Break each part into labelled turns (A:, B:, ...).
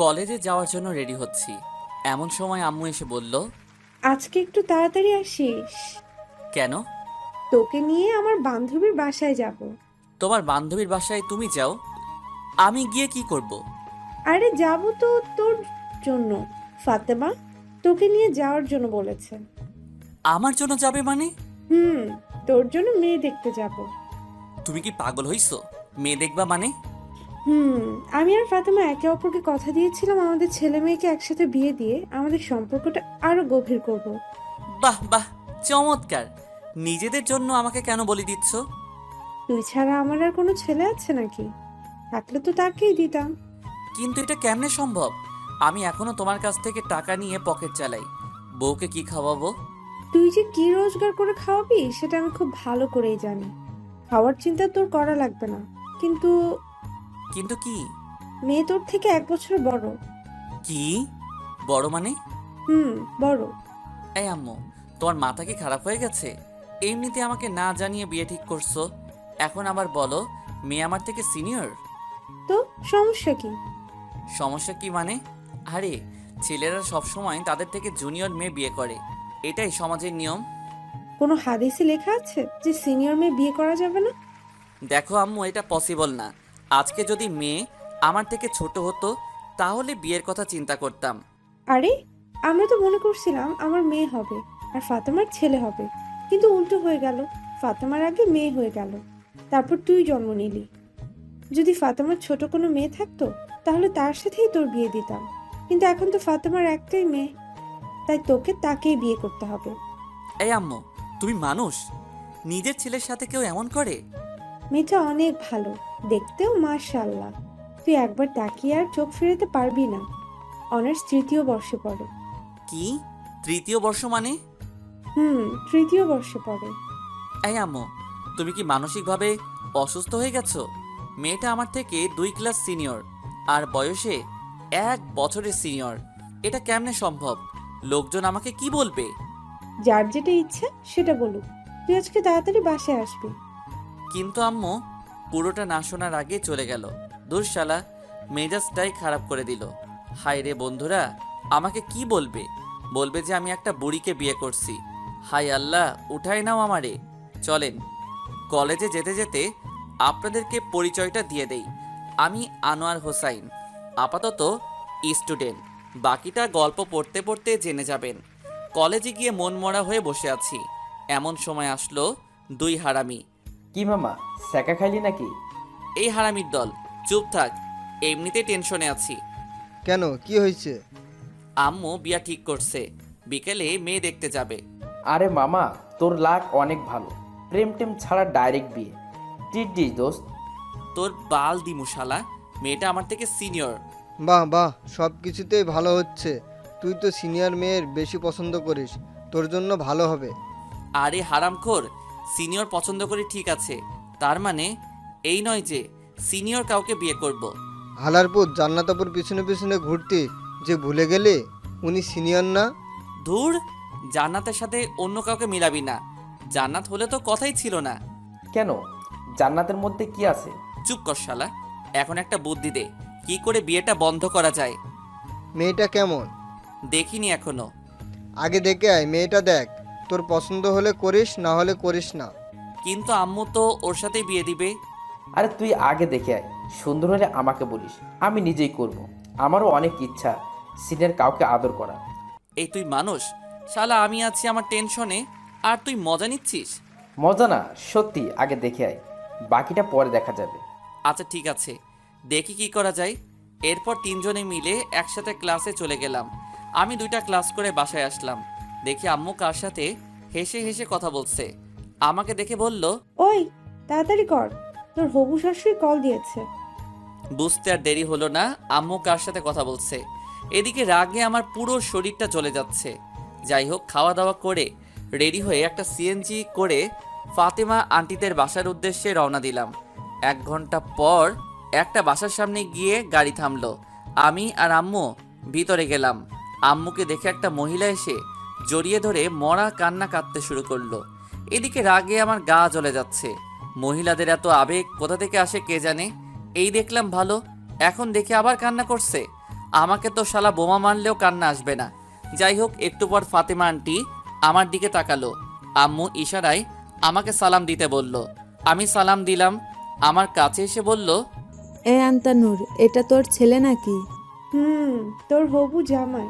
A: কলেজে যাওয়ার জন্য রেডি হচ্ছি, এমন সময় আম্মু এসে বলল,
B: আজকে একটু তাড়াতাড়ি আসিস।
A: কেন?
B: তোকে নিয়ে আমার বান্ধবীর বাসায় যাব।
A: তোমার বান্ধবীর বাসায় তুমি যাও, আমি গিয়ে কি করব?
B: আরে যাব তো তোর জন্য। ফাতেমা তোকে নিয়ে যাওয়ার জন্য বলেছে।
A: আমার জন্য যাবে মানে?
B: হুম, তোর জন্য মেয়ে দেখতে যাব।
A: তুমি কি পাগল হইছো? মেয়ে দেখবা মানে?
B: হুম, আমি আর ফাতেমা একে অপরকে কথা দিয়েছিলাম আমাদের ছেলে মেয়েকে একসাথে বিয়ে দিয়ে আমাদের সম্পর্কটা আরো গভীর করব।
A: বাহ বাহ, চমৎকার। নিজেদের জন্য আমাকে কেন বলি দিচ্ছ?
B: তুই ছাড়া আমার আর কোনো ছেলে আছে নাকি? থাকলে তো তাকেই দিতাম।
A: কিন্তু এটা কেমনে সম্ভব? আমি এখনো তোমার কাছ থেকে টাকা নিয়ে পকেট চালাই, বউকে কি খাওয়াবো?
B: তুই যে কি রোজগার করে খাওয়াবি সেটা আমি খুব ভালো করেই জানি। খাওয়ার চিন্তা তোর করা লাগবে না। কিন্তু
A: কিন্তু কি?
B: মেয়ে তোর থেকে 1 বছর বড়।
A: কি বড় মানে?
B: হুম, বড়।
A: এই আম্মু, তোমার মাথা কি খারাপ হয়ে গেছে? এমনিতে আমাকে না জানিয়ে বিয়ে ঠিক করছো, এখন আবার বলো মেয়ে আমার থেকে সিনিয়র।
B: তো সমস্যা কি?
A: সমস্যা কি মানে? আরে, ছেলেরা সবসময় তাদের থেকে জুনিয়র মেয়ে বিয়ে করে, এটাই সমাজের নিয়ম।
B: কোনো হাদিসে লেখা আছে যে সিনিয়র মেয়ে বিয়ে করা যাবে না?
A: দেখো আম্মু, এটা পসিবল না। আজকে যদি মেয়ে আমার থেকে ছোট হতো, তাহলে বিয়ের কথা চিন্তা করতাম।
B: আরে, আমরা তো মনে করছিলাম আমার মেয়ে হবে আর ফাতেমার ছেলে হবে, কিন্তু উল্টো হয়ে গেল। ফাতেমার আগে মেয়ে হয়ে গেল, তারপর তুই জন্ম নিলি। যদি ফাতেমার ছোট কোনো মেয়ে থাকতো তাহলে তার সাথেই তোর বিয়ে দিতাম, কিন্তু এখন তো ফাতেমার একটাই মেয়ে, তাই তোকে তাকেই বিয়ে করতে হবে।
A: এই আম্মু, তুমি মানুষ? নিজের ছেলের সাথে কেউ এমন করে?
B: মেয়েটা অনেক ভালো, দেখতেও মাশাআল্লাহ। তুই একবার তাকিয়ে আর চোখ ফেরাতে পারবি না। অনার্স 3য় বর্ষে পড়ে।
A: কি? তৃতীয় বর্ষ মানে?
B: হুম, 3য় বর্ষে পড়ে।
A: এই আম্মু, তুমি কি মানসিকভাবে অসুস্থ হয়ে গেছো? মেয়েটা আমার থেকে 2 ক্লাস সিনিয়র, আর বয়সে 1 বছরের সিনিয়র। এটা কেমনে সম্ভব? লোকজন আমাকে কি বলবে?
B: যার যেটা ইচ্ছা সেটা বলুক। তুই আজকে তাড়াতাড়ি বাসায় আসবি।
A: কিন্তু আম্মু, পুরোটা না শোনার আগে চলে গেল। দূর শালা, মেজাজটাই খারাপ করে দিল। হায় রে বন্ধুরা, আমাকে কি বলবে? বলবে যে আমি একটা বুড়িকে বিয়ে করছি। হাই আল্লাহ, উঠাই নাও আমারে। চলেন, কলেজে যেতে যেতে আপনাদেরকে পরিচয়টা দিয়ে দেই। আমি আনোয়ার হোসাইন, আপাতত স্টুডেন্ট। বাকিটা গল্প পড়তে পড়তে জেনে যাবেন। কলেজে গিয়ে মনমরা হয়ে বসে আছি, এমন সময় আসলো 2 হারামি।
C: কি মামা, স্যাকা খাইলি নাকি?
A: এই হারামির দল, চুপ থাক, এমনিতে টেনশনে আছি।
D: কেন, কি হয়েছে?
A: আম্মু বিয়া ঠিক করছে, বিকেলে মেয়ে দেখতে যাবে।
C: আরে মামা, তোর লাক অনেক ভালো। প্রেম টেম ছাড়া ডাইরেক্ট বিয়ে। ট্রিট দিস দোস্ত।
A: তোর বাল দিমু শালা, মেয়েটা আমার থেকে সিনিয়র।
D: বাহ বাহ, সব কিছুতেই ভালো হচ্ছে। তুই তো সিনিয়র মেয়ের বেশি পছন্দ করিস, তোর জন্য ভালো হবে।
A: আরে হারামখোর, সিনিয়র পছন্দ করি ঠিক আছে, তার মানে এই নয় যে সিনিয়র কাউকে বিয়ে করব।
D: হালারপুর জান্নাতাপুর পিছনে পিছনে ঘুরতি যে ভুলে গেলে উনি সিনিয়র না?
A: ধুর, জান্নাতের সাথে অন্য কাউকে মিলাবি না। জান্নাত হলে তো কথাই ছিল না।
C: কেন, জান্নাতের মধ্যে কি আছে?
A: চুপ কর শালা, এখন একটা বুদ্ধি দে, কি করে বিয়েটা বন্ধ করা যায়।
D: মেয়েটা কেমন?
A: দেখিনি এখনো।
D: আগে দেখে আয়, মেয়েটা দেখ। তোর পছন্দ হলে করিস, না হলে করিস না।
A: কিন্তু আম্মু তো ওর সাথেই বিয়ে দিবে।
C: আরে তুই আগে দেখে আয়, সুন্দর হলে আমাকে বলিস, আমি নিজেই করব। আমারও অনেক ইচ্ছা সিনিয়র কাউকে আদর করা।
A: এই তুই মানুষ? শালা আমি আছি আমার টেনশনে, আর তুই মজা নিচ্ছিস।
C: মজা না, সত্যি, আগে দেখে আয়, বাকিটা পরে দেখা যাবে।
A: আচ্ছা ঠিক আছে, দেখি কি করা যায়। এরপর তিনজনে মিলে একসাথে ক্লাসে চলে গেলাম। আমি 2টা ক্লাস করে বাসায় আসলাম, দেখি আম্মু কার সাথে হেসে হেসে কথা বলছে। আমাকে দেখে বলল,
B: ওই, তাড়াতাড়ি কর, তোর হবু শাশুড়ি কল দিয়েছে।
A: বুঝতে আর দেরি হলো না আম্মু কার সাথে কথা বলছে। এদিকে রাগে আমার পুরো শরীরটা চলে যাচ্ছে। যাই হোক, খাওয়া দাওয়া করে রেডি হয়ে একটা সিএনজি করে ফাতেমা আন্টিদের বাসার উদ্দেশ্যে রওনা দিলাম। 1 ঘন্টা পর একটা বাসার সামনে গিয়ে গাড়ি থামলো। আমি আর আম্মু ভিতরে গেলাম। আম্মুকে দেখে একটা মহিলা এসে জড়িয়ে ধরে মরা কান্না কাঁদতে শুরু করলো। এদিকে রাগে আমার গা জ্বলে যাচ্ছে। মহিলাদের এত আবেগ কোথা থেকে আসে কে জানে। এই দেখলাম ভালো, এখন দেখে আবার কান্না করছে। আমাকে তো শালা বোমা মারলেও কান্না আসবে না। যাই হোক, একটু পর ফাতেমা আন্টি আমার দিকে তাকালো। আম্মু ইশারায় আমাকে সালাম দিতে বলল। আমি সালাম দিলাম। আমার কাছে এসে বলল,
E: এ আন্তানুর, এটা তোর ছেলে নাকি?
B: তোর হবু জামাই।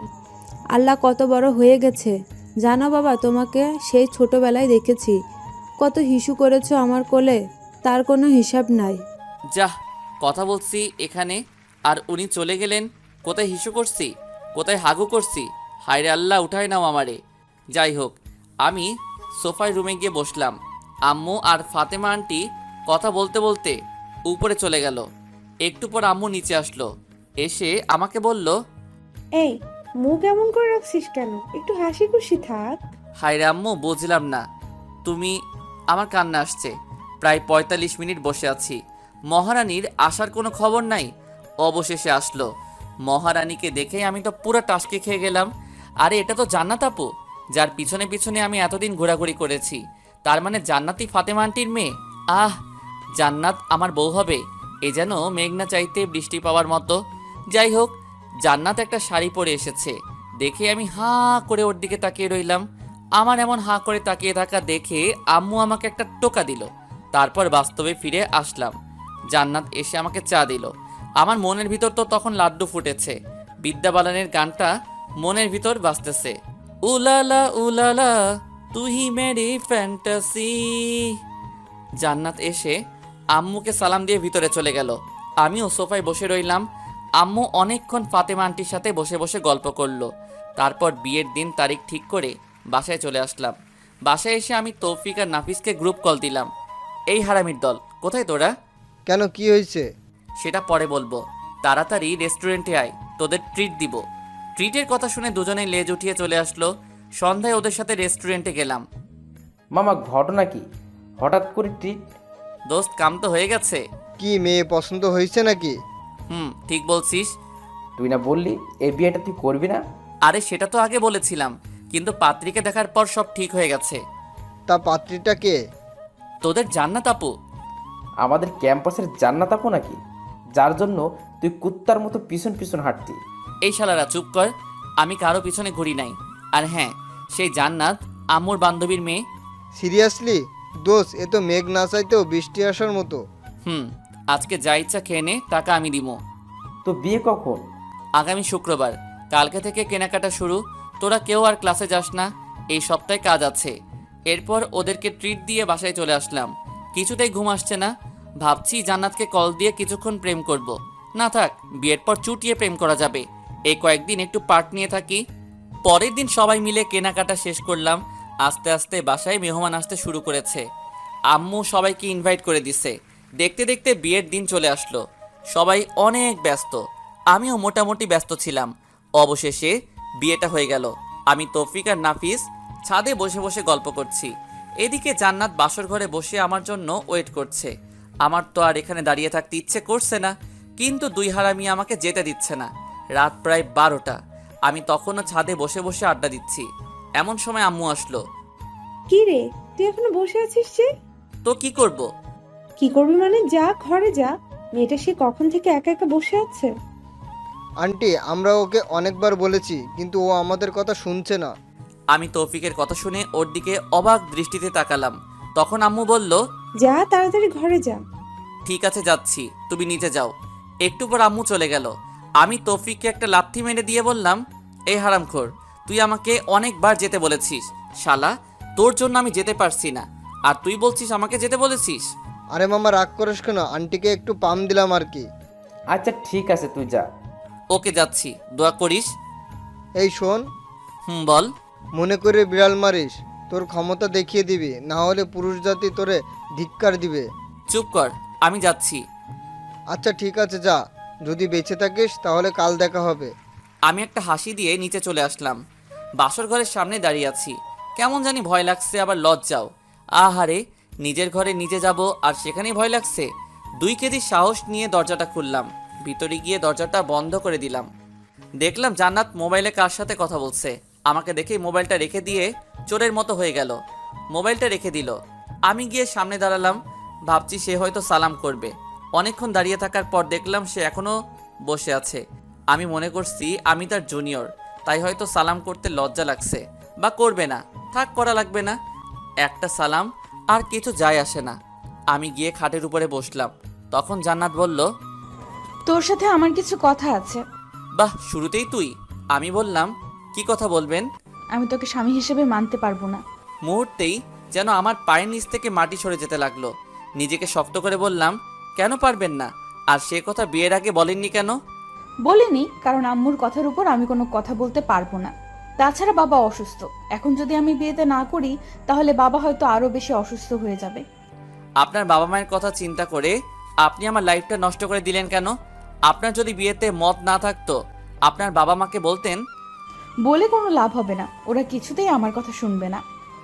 E: আল্লাহ কত বড় হয়ে গেছে জানো বাবা, তোমাকে সেই ছোটবেলায় দেখেছি, কত হিসু করেছো আমার কোলে, তার কোনো হিসাব নাই।
A: যাহ, কথা বলছি এখানে আর উনি চলে গেলেন। কোথায় হিসু করছি, কোথায় হাগু করছি? হায়রে আল্লাহ, উঠায় নাও আমারে। যাই হোক, আমি সোফায় রুমে গিয়ে বসলাম। আম্মু আর ফাতেমা আন্টি কথা বলতে বলতে উপরে চলে গেল। একটু পর আম্মু নিচে আসলো, এসে আমাকে বলল,
B: এই, মুখ এমন করে রাখছিস কেন? একটু হাসি খুশি থাক।
A: হায়রে আম্মু, বুঝলাম না তুমি। আমার কান্না আসছে। প্রায় ৪৫ মিনিট বসে আছি, মহারানীর আসার কোনো খবর নাই। অবশেষে আসলো। মহারানীকে দেখেই আমি তো পুরো টাসকে খেয়ে গেলাম। আরে এটা তো জান্নাত আপু, যার পিছনে পিছনে আমি এতদিন ঘোরাঘুরি করেছি। তার মানে জান্নাতি ফাতেমা আন্টির মেয়ে। আহ, জান্নাত আমার বউ হবে, এ যেন মেঘনা চাইতে বৃষ্টি পাওয়ার মতো। যাই হোক, জান্নাত একটা শাড়ি পরে এসেছে দেখে আমি হাঁ করে ওর দিকে তাকিয়ে রইলাম। আমার এমন হাঁ করে তাকিয়ে থাকা দেখে আম্মু আমাকে একটা টোকা দিল। তারপর বাস্তবে ফিরে আসলাম। জান্নাত এসে আমাকে চা দিল। আমার মনের ভিতর তো তখন লাড্ডু ফুটেছে। বিদ্যা বালানের গানটা মনের ভিতর বাজতেছে। উলালা উলালা তুই মেরি ফ্যান্টাসি। জান্নাত এসে আম্মুকে সালাম দিয়ে ভিতরে চলে গেল। আমিও সোফায় বসে রইলাম। আম্মু অনেকক্ষণ ফাতেমা আন্টির সাথে বসে বসে গল্প করলো। তারপর বিয়ের দিন তারিখ ঠিক করে বাসায় চলে আসলাম। বাসায় এসে আমি তৌফিক আর নাফিসকে গ্রুপ কল দিলাম। এই হারামির দল, কোথায় তোরা?
D: কেন, কি হয়েছে?
A: সেটা পরে বলবো, তাড়াতাড়ি রেস্টুরেন্টে আয়, তোদের ট্রিট দিব। ট্রিটের কথা শুনে দুজনেই লেজ উঠিয়ে চলে আসলো। সন্ধ্যায় ওদের সাথে রেস্টুরেন্টে গেলাম।
C: মামা, ঘটনা কি? হঠাৎ করে ট্রিট?
A: দোস্ত, কাম তো হয়ে গেছে।
D: কি মেয়ে পছন্দ হয়েছে নাকি?
A: ঠিক বলছিস।
C: তুই না বললি এই বিয়েটা তুই করবি না?
A: আরে সেটা তো আগে বলেছিলাম, কিন্তু পাত্রীকে দেখার পর সব ঠিক হয়ে গেছে।
D: তা পাত্রীটা কে?
A: তোদের জান্নাত আপু।
C: আমাদের ক্যাম্পাসের জান্নাত আপু নাকি, যার জন্য তুই কুত্তার মতো পিছন পিছন হাঁটতি?
A: এই শালারা চুপ কর, আমি কারো পিছনে ঘুরি নাই। আর হ্যাঁ, সেই জান্নাত আম্মুর বান্ধবীর মেয়ে।
D: সিরিয়াসলি? দোষ, এ তো মেঘ না চাইতেও বৃষ্টি আসার মতো।
A: আজকে যা ইচ্ছা খেয়ে নে, টাকা আমি দিব।
C: তো বিয়ে কখন?
A: আগামী শুক্রবার। কালকে থেকে কেনাকাটা শুরু। তোরা কেউ আর ক্লাসে যাস না, এই সপ্তাহে কাজ আছে। এরপর ওদেরকে ট্রিট দিয়ে বাসায় চলে আসলাম। কিছুতেই ঘুম আসছে না। ভাবছি জান্নাতকে কল দিয়ে কিছুক্ষণ প্রেম করব। না থাক, বিয়ের পর চুটিয়ে প্রেম করা যাবে। এই কয়েকদিন একটু পার্ট নিয়ে থাকি। পরের দিন সবাই মিলে কেনাকাটা শেষ করলাম। আস্তে আস্তে বাসায় মেহমান আসতে শুরু করেছে। আম্মু সবাইকে ইনভাইট করে দিছে। দেখতে দেখতে বিয়ের দিন চলে আসলো। সবাই অনেক ব্যস্ত, আমিও মোটামুটি ব্যস্ত ছিলাম। অবশেষে বিয়েটা হয়ে গেল। আমি তৌফিক আর নাফিস ছাদে বসে বসে গল্প করছি। এদিকে জান্নাত বাসর ঘরে বসে আমার জন্য ওয়েট করছে। আমার তো আর এখানে দাঁড়িয়ে থাকতে ইচ্ছে করছে না, কিন্তু দুই হারামি আমাকে যেতে দিচ্ছে না। রাত প্রায় 12টা। আমি তখনও ছাদে বসে বসে আড্ডা দিচ্ছি। এমন সময় আম্মু আসলো।
B: কি রে, তুই এখনো বসে আছিস যে?
A: তো কি করব?
B: কি করবি মানে? যা, ঘরে যা। মেয়েটা সে কখন থেকে একা একা বসে আছে।
D: আন্টি, আমরা ওকে অনেকবার বলেছি, কিন্তু ও আমাদের কথা শুনছে না।
A: আমি তৌফিকের কথা শুনে ওর দিকে অবাক দৃষ্টিতে তাকালাম। তখন আম্মু বলল,
B: যা, তাড়াতাড়ি ঘরে যা।
A: ঠিক আছে যাচ্ছি, তুমি নিচে যাও। একটু পর আম্মু চলে গেল। আমি তৌফিককে একটা লাথি মেরে দিয়ে বললাম, এই হারামখোর, তুই আমাকে অনেকবার যেতে বলেছিস। শালা, তোর জন্য আমি যেতে পারছি না, আর তুই বলছিস আমাকে যেতে বলেছিস।
D: আরে মামা, রাগ করিস কেন? আন্টিকে একটু পাম দিলাম আর কি।
C: আচ্ছা ঠিক আছে, তুই যা।
A: ওকে, যাচ্ছি, দোয়া করিস।
D: এই শোন,
A: বল।
D: মনে করে বিড়াল মারিস, তোর ক্ষমতা দেখিয়ে দিবি, না হলে পুরুষ জাতি তোরে ধিক্কার দিবে।
A: চুপ কর, আমি যাচ্ছি।
D: আচ্ছা ঠিক আছে, যা। যদি বেঁচে থাকিস তাহলে কাল দেখা হবে।
A: আমি একটা হাসি দিয়ে নিচে চলে আসলাম। বাসর ঘরের সামনে দাঁড়িয়ে আছি। কেমন জানি ভয় লাগছে, আবার লজ্জাও। আহারে, নিজের ঘরে নিজে যাব আর সেখানেই ভয় লাগছে। 2 কেজি সাহস নিয়ে দরজাটা খুললাম। ভিতরে গিয়ে দরজাটা বন্ধ করে দিলাম। দেখলাম জান্নাত মোবাইলে কার সাথে কথা বলছে। আমাকে দেখেই মোবাইলটা রেখে দিয়ে চোরের মতো হয়ে গেল। মোবাইলটা রেখে দিল। আমি গিয়ে সামনে দাঁড়ালাম। ভাবছি সে হয়তো সালাম করবে। অনেকক্ষণ দাঁড়িয়ে থাকার পর দেখলাম সে এখনও বসে আছে। আমি মনে করছি আমি তার জুনিয়র, তাই হয়তো সালাম করতে লজ্জা লাগছে বা করবে না, থাক করা লাগবে না। একটা সালাম আর কিছু যায় আসে না। আমি গিয়ে খাটের উপরে বসলাম। তখন জান্নাত বলল,
F: তোর সাথে আমার কিছু কথা আছে।
A: বাহ, শুরুতেই তুই? আমি বললাম, কি কথা বলবেন?
F: আমি তোকে স্বামী হিসেবে মানতে পারবো না।
A: মুহূর্তেই যেন আমার পায়ের নিচ থেকে মাটি সরে যেতে লাগলো। নিজেকে শক্ত করে বললাম, কেন পারবেন না? আর সে কথা বিয়ের আগে বলেননি কেন?
F: বলিনি, কারণ আম্মুর কথার উপর আমি কোনো কথা বলতে পারবো না। তাছাড়া বাবা অসুস্থ, এখন যদি আমি বিয়েতে না করি তাহলে বাবা হয়তো আরো বেশি অসুস্থ হয়ে যাবে।
A: আপনার বাবা মায়ের কথা চিন্তা করে আপনি আমার লাইফটা নষ্ট করে দিলেন কেন? আপনার যদি বিয়েতে মত না থাকতো আপনার বাবা মাকে বলতেন।
F: বলে কোনো লাভ হবে না, ওরা কিছুতেই আমার কথা শুনবে না।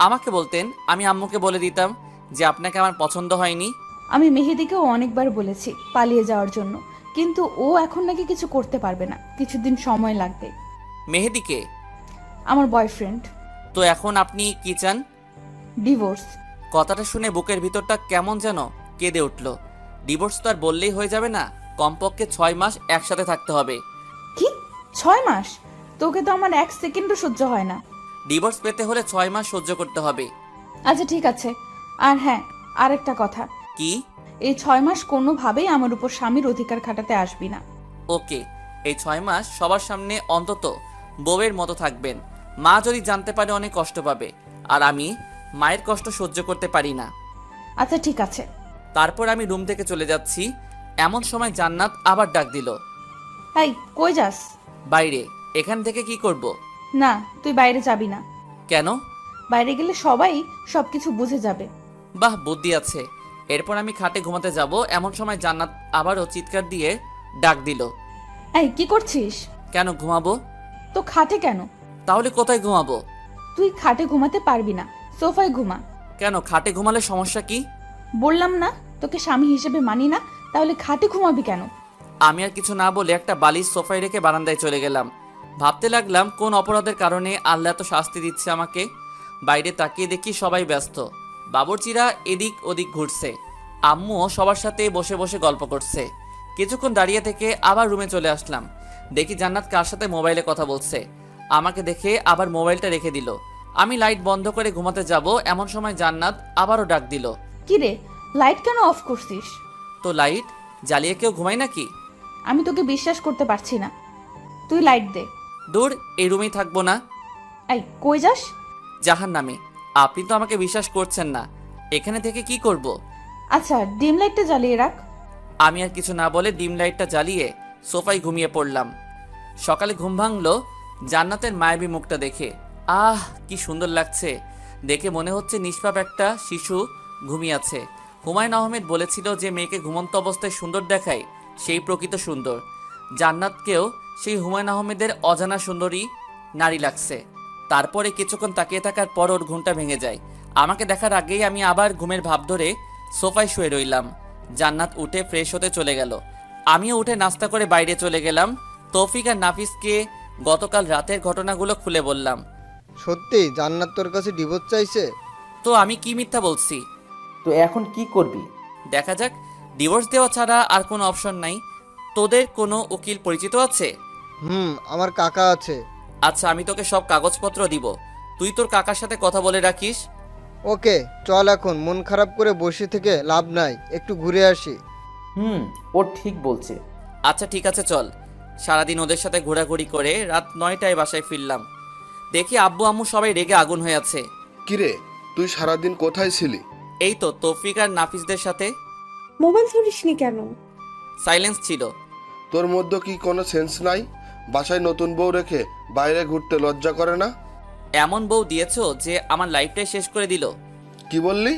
A: আমাকে বলতেন, আমি আম্মুকে বলে দিতাম যে আপনাকে আমার পছন্দ হয়নি।
F: আমি মেহেদিকেও অনেকবার বলেছি পালিয়ে যাওয়ার জন্য, কিন্তু ও এখন নাকি কিছু করতে পারবে না, কিছুদিন সময় লাগবে।
A: মেহেদিকে?
F: আমার বয়ফ্রেন্ড।
A: তো এখন আপনি কি চান?
F: ডিভোর্স।
A: কথাটা শুনে বুকের ভিতরটা কেমন যেন কেঁদে উঠল। ডিভোর্স তো আর বললেই হয়ে যাবে না, কমপক্ষে 6 মাস একসাথে থাকতে হবে।
F: কি 6 মাস? তোকে তো আমার 1 সেকেন্ডও সহ্য হয় না।
A: ডিভোর্স পেতে হলে 6 মাস সহ্য করতে হবে।
F: আচ্ছা ঠিক আছে। আর হ্যাঁ, আরেকটা কথা,
A: কি?
F: এই 6 মাস কোনোভাবেই আমার উপর স্বামীর অধিকার খাটাতে আসবি না।
A: ওকে, এই 6 মাস সবার সামনে অন্তত বউয়ের মতো থাকবেন। মা যদি জানতে পারে অনেক কষ্ট পাবে, আর আমি মায়ের কষ্ট সহ্য করতে পারি না।
F: আচ্ছা ঠিক আছে।
A: তারপর আমি রুম থেকে চলে যাচ্ছি, এমন সময় জান্নাত আবার ডাক দিল।
F: এই কই যাস?
A: বাইরে। এখান থেকে কি করব?
F: না, তুই বাইরে যাবি না।
A: কেন?
F: বাইরে গেলে সবাই সবকিছু বুঝে যাবে।
A: বাহ, বুদ্ধি আছে। এরপর আমি খাটে ঘুমাতে যাব, এমন সময় জান্নাত আবারও চিৎকার দিয়ে ডাক দিল।
F: এই কি করছিস?
A: কেন ঘুমাবো?
F: তো খাটে কেন?
A: তাহলে কোথায় ঘুমাবো?
F: তুই খাটে ঘুমাতে পারবি না, সোফায় ঘুমা।
A: কেন, খাটে ঘুমালে সমস্যা কি?
F: বললাম না তোকে স্বামী হিসেবে মানি না, তাহলে খাটে ঘুমাবি কেন?
A: আমি আর কিছু না বলে একটা বালিশ সোফায় রেখে বারান্দায় চলে গেলাম। ভাবতে লাগলাম কোন অপরাধের কারণে আল্লাহ এত শাস্তি দিচ্ছে আমাকে। বাইরে তাকিয়ে দেখি সবাই ব্যস্ত, বাবুর্চিরা এদিক ওদিক ঘুরছে, আম্মুও সবার সাথে বসে বসে গল্প করছে। কিছুক্ষণ দাঁড়িয়ে থেকে আবার রুমে চলে আসলাম। দেখি জান্নাত কার সাথে মোবাইলে কথা বলছে। আমাকে দেখে আবার মোবাইলটা রেখে দিল। আমি লাইট বন্ধ করে ঘুমাতে যাব, এমন সময় জান্নাত আবারও ডাক দিল।
F: কি রে, লাইট কেন অফ করছিস?
A: তো লাইট জ্বালিয়ে কেউ ঘুমায় নাকি?
F: আমি তোকে বিশ্বাস করতে পারছি না, তুই লাইট দে।
A: দূর, এই রুমেই থাকবো না।
F: এই কই যাস?
A: জাহান্নামে। আপনি তো আমাকে বিশ্বাস করছেন না, এখানে থেকে কি করব?
F: আচ্ছা ডিম লাইটটা জ্বালিয়ে রাখ।
A: আমি আর কিছু না বলে ডিম লাইটটা জ্বালিয়ে সোফায় ঘুমিয়ে পড়লাম। সকালে ঘুম ভাঙলো জান্নাতের মায়াবী মুখটা দেখে। আহ, কি সুন্দর লাগছে দেখে, মনে হচ্ছে নিষ্পাপ একটা শিশু ঘুমিয়ে আছে। হুমায়ুন আহমেদ বলেছিল যে মেয়েকে ঘুমন্ত অবস্থায় সুন্দর দেখায় সেই প্রকৃত সুন্দর। জান্নাতকেও সেই হুমায়ুন আহমেদের অজানা সুন্দরী নারী লাগছে। তারপরে কিছুক্ষণ তাকিয়ে থাকার পর ওর ঘুমটা ভেঙে যায়। আমাকে দেখার আগেই আমি আবার ঘুমের ভাব ধরে সোফায় শুয়ে রইলাম। জান্নাত উঠে ফ্রেশ হতে চলে গেল, আমিও উঠে নাস্তা করে বাইরে চলে গেলাম। তৌফিক আর নাফিসকে গতকাল রাতের ঘটনাগুলো খুলে বললাম।
D: সত্যি জান্নাত তোর কাছে ডিভোর্স চাইছে?
A: তো আমি কি মিথ্যা বলছি?
C: তো এখন কি করবি?
A: দেখা যাক, ডিভোর্স দেওয়া ছাড়া আর কোনো অপশন নাই। তোদের কোনো উকিল পরিচিত আছে?
D: আমার কাকা আছে।
A: আচ্ছা, আমি তোকে সব কাগজপত্র দিব, তুই তোর কাকার সাথে কথা বলে রাখিস।
D: ওকে চল, এখন মন খারাপ করে বসে থেকে লাভ নাই, একটু ঘুরে আসি।
C: ও ঠিক বলছে।
A: আচ্ছা ঠিক আছে, চল। সারাদিন ওদের সাথে ঘোরাঘুরি করে রাত 9টায় বাসায় ফিরলাম। দেখি আব্বু আম্মু সবাই রেগে আগুন হয়ে আছে।
G: কিরে, তুই সারাদিন কোথায় ছিলি?
A: এই তো তৌফিক আর নাফিসদের সাথে।
B: মোবাইল ধরিসনি কেন?
A: সাইলেন্স ছিল।
G: তোর মধ্যে কি কোনো সেন্স নাই? বাসায় নতুন বউ রেখে বাইরে ঘুরতে লজ্জা করে না?
A: এমন বউ দিয়েছো যে আমার লাইফটাই শেষ করে দিল।
G: কি বললি?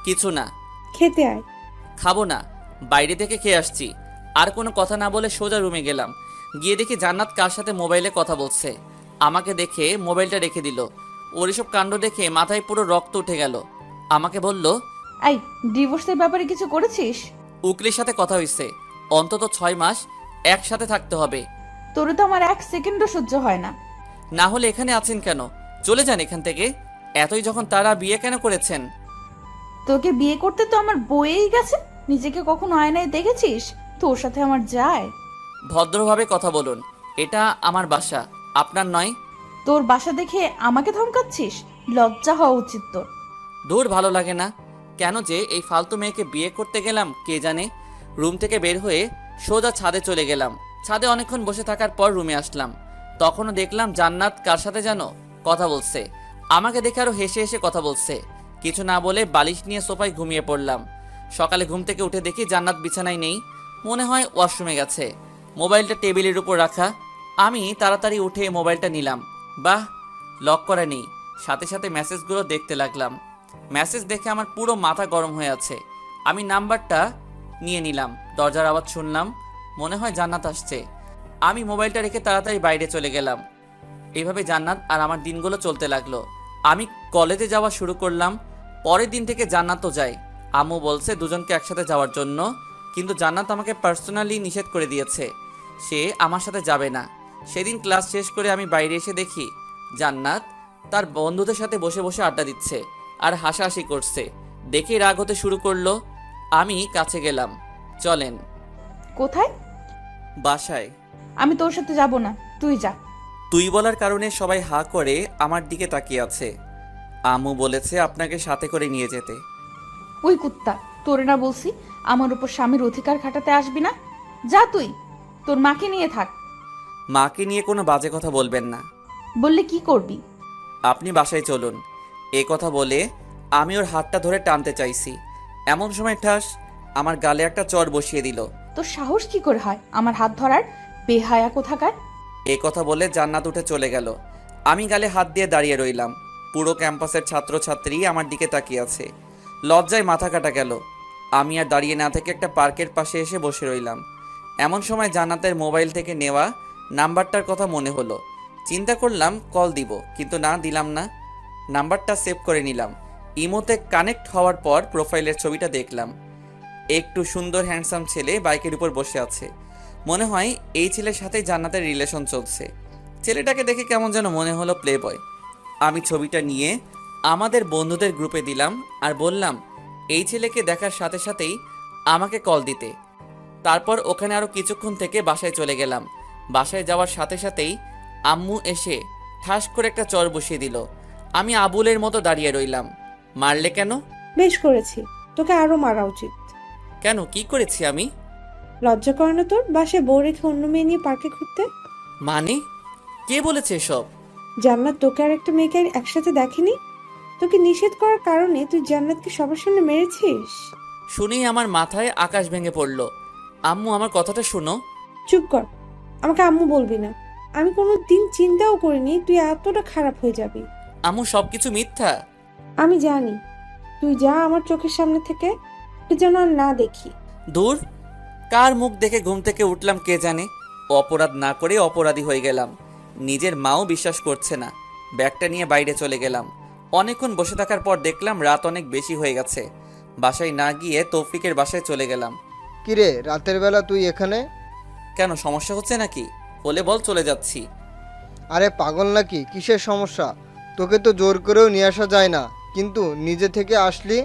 A: কিছু না।
B: খেতে আয়।
A: খাবো না, বাইরে থেকে খেয়ে আসছি। আর কোনো কথা না বলে সোজা রুমে গেলাম। গিয়ে দেখি জান্নাত কার সাথে মোবাইলে কথা বলছে। আমাকে দেখে মোবাইলটা রেখে দিল। ওর এসব কাণ্ড দেখে মাথায় পুরো রক্ত উঠে গেল। আমাকে বলল,
F: এই ডিভোর্সের ব্যাপারে কিছু করেছিস?
A: উকিলের সাথে কথা হয়েছে, অন্তত 6 মাস একসাথে থাকতে হবে।
F: তোর তো আমার 1 সেকেন্ডও সহ্য হয় না।
A: না হলে এখানে আছেন কেন? চলে যান এখান থেকে। এতই যখন তারা বিয়ে কেন করেছেন?
F: তোকে বিয়ে করতে তো আমার বয়েই গেছে, নিজেকে কখনো আয়নায় দেখেছিস? তোর সাথে আমার যায়?
A: ভদ্রভাবে কথা বলুন, এটা আমার বাসা, আপনার নয়।
F: তোর বাসা দেখে আমাকে ধমকাচ্ছিস? লজ্জা হওয়া উচিত তোর।
A: দূর, ভালো লাগে না। কেন যে এই ফালতু মেয়েকে বিয়ে করতে গেলাম কে জানে। রুম থেকে বের হয়ে সোজা ছাদে চলে গেলাম। ছাদে অনেকক্ষণ বসে থাকার পর রুমে আসলাম। তখনও দেখলাম জান্নাত কার সাথে যেন কথা বলছে। আমাকে দেখে আরো হেসে হেসে কথা বলছে। কিছু না বলে বালিশ নিয়ে সোফায় ঘুমিয়ে পড়লাম। সকালে ঘুম থেকে উঠে দেখি জান্নাত বিছানায় নেই, মনে হয় ওয়াশরুমে গেছে। মোবাইলটা টেবিলের উপর রাখা। আমি তাড়াতাড়ি উঠে মোবাইলটা নিলাম। বাহ, লক করা নেই। সাথে সাথে মেসেজগুলো দেখতে লাগলাম। মেসেজ দেখে আমার পুরো মাথা গরম হয়ে আছে। আমি নাম্বারটা নিয়ে নিলাম। দরজার আওয়াজ শুনলাম, মনে হয় জান্নাত আসছে। আমি মোবাইলটা রেখে তাড়াতাড়ি বাইরে চলে গেলাম। এইভাবে জান্নাত আর আমার দিনগুলো চলতে লাগলো। আমি কলেজে যাওয়া শুরু করলাম। পরের দিন থেকে জান্নাতও যায়। আম্মু বলছে দুজনকে একসাথে যাওয়ার জন্য, কিন্তু জান্নাত আমাকে পার্সোনালি নিষেধ করে দিয়েছে, সে আমার সাথে যাবে না। সেদিন ক্লাস শেষ করে আমি বাইরে এসে দেখি জান্নাত তার বন্ধুদের সাথে বসে বসে আড্ডা দিচ্ছে আর হাসাহাসি করছে। দেখে রাগ হতে শুরু করলো। আমি কাছে গেলাম। চলেন।
F: কোথায়?
A: বাসায়।
F: আমি তোর সাথে যাব না, তুই যা।
A: তুই বলার কারণে সবাই হা করে আমার দিকে তাকিয়ে আছে। আম্মু বলেছে আপনাকে সাথে করে নিয়ে যেতে।
F: ওই কুত্তা, তোরে না বলছি আমার উপর স্বামীর অধিকার খাটাতে আসবি না? যা তুই, তোর মাকে নিয়ে থাক।
A: মাকে নিয়ে কোনো বাজে কথা বলবেন না।
F: বললে কি করবি?
A: আপনি বাসায় চলুন। এই কথা বলে আমি ওর হাতটা ধরে টানতে চাইছি, এমন সময় ঠাস আমার গালে একটা চড় বসিয়ে দিল।
F: তোর সাহস কি করে হয় আমার হাত ধরার? বেহায়া কোথাকার।
A: এই কথা বলে জান্নাত উঠে চলে গেল। আমি গালে হাত দিয়ে দাঁড়িয়ে রইলাম। পুরো ক্যাম্পাসের ছাত্রছাত্রী আমার দিকে তাকিয়ে আছে। লজ্জায় মাথা কাটা গেল। আমি আর দাঁড়িয়ে না থেকে একটা পার্কের পাশে এসে বসে রইলাম। এমন সময় জান্নাতের মোবাইল থেকে নেওয়া নাম্বারটার কথা মনে হলো। চিন্তা করলাম কল দিব, কিন্তু না, দিলাম না। নাম্বারটা সেভ করে নিলাম। ইমোতে কানেক্ট হওয়ার পর প্রোফাইলের ছবিটা দেখলাম। একটু সুন্দর হ্যান্ডসাম ছেলে বাইকের উপর বসে আছে। মনে হয় এই ছেলের সাথে জান্নাতের রিলেশন চলছে। ছেলেটাকে দেখে কেমন যেন মনে হলো প্লে বয়। আমি ছবিটা নিয়ে আমাদের বন্ধুদের গ্রুপে দিলাম আর বললাম এই ছেলেকে দেখার সাথে সাথেই আমাকে কল দিতে। তারপর ওখানে আরও কিছুক্ষণ থেকে বাসায় চলে গেলাম। বাসায় যাওয়ার সাথে সাথেই আম্মু এসে ঠাস করে একটা চর বসিয়ে দিল। আমি আবুলের মতো দাঁড়িয়ে রইলাম। মারলে কেন?
B: বেশ করেছি, তোকে আরো মারা উচিত।
A: কেন, কি করেছি আমি?
B: লজ্জা করে না তোর বাসায় বউ রেখে অন্য মেয়ে নিয়ে পার্কে ঘুরতে?
A: মানে কে বলেছে এসব?
B: জান্নাত তোকে আর একটা মেয়েকে একসাথে দেখেনি? তোকে নিষেধ করার কারণে তুই জান্নাতকে সবার সামনে মেরেছিস।
A: শুনেই আমার মাথায় আকাশ ভেঙে পড়ল। আম্মু, আমার কথাটা শোনো।
B: চুপ কর, আমাকে আম্মু বলবি না। আমি কোনো দিন চিন্তাও করিনি তুই এতটা খারাপ হয়ে যাবি।
A: আম্মু, সবকিছু মিথ্যা।
B: আমি জানি, তুই যা আমার চোখের সামনে থেকে, তুই যেন আর না দেখি।
A: দূর, কার মুখ দেখে ঘুম থেকে উঠলাম কে জানে। অপরাধ না করে অপরাধী হয়ে গেলাম। নিজের মাও বিশ্বাস করছে না। ব্যাগটা নিয়ে বাইরে চলে গেলাম। অনেকক্ষণ বসে থাকার পর দেখলাম রাত অনেক বেশি হয়ে গেছে। বাসায় না গিয়ে তৌফিকের বাসায় চলে গেলাম।
D: কিরে, রাতের বেলা তুই এখানে?
A: কেন, সমস্যা হচ্ছে নাকি? বলে বল, চলে যাচ্ছি।
D: আরে পাগল নাকি, কিসের সমস্যা? তোকে তো জোর করেও নিয়ে আসা যায় না, কিন্তু নিজে থেকে আসলি,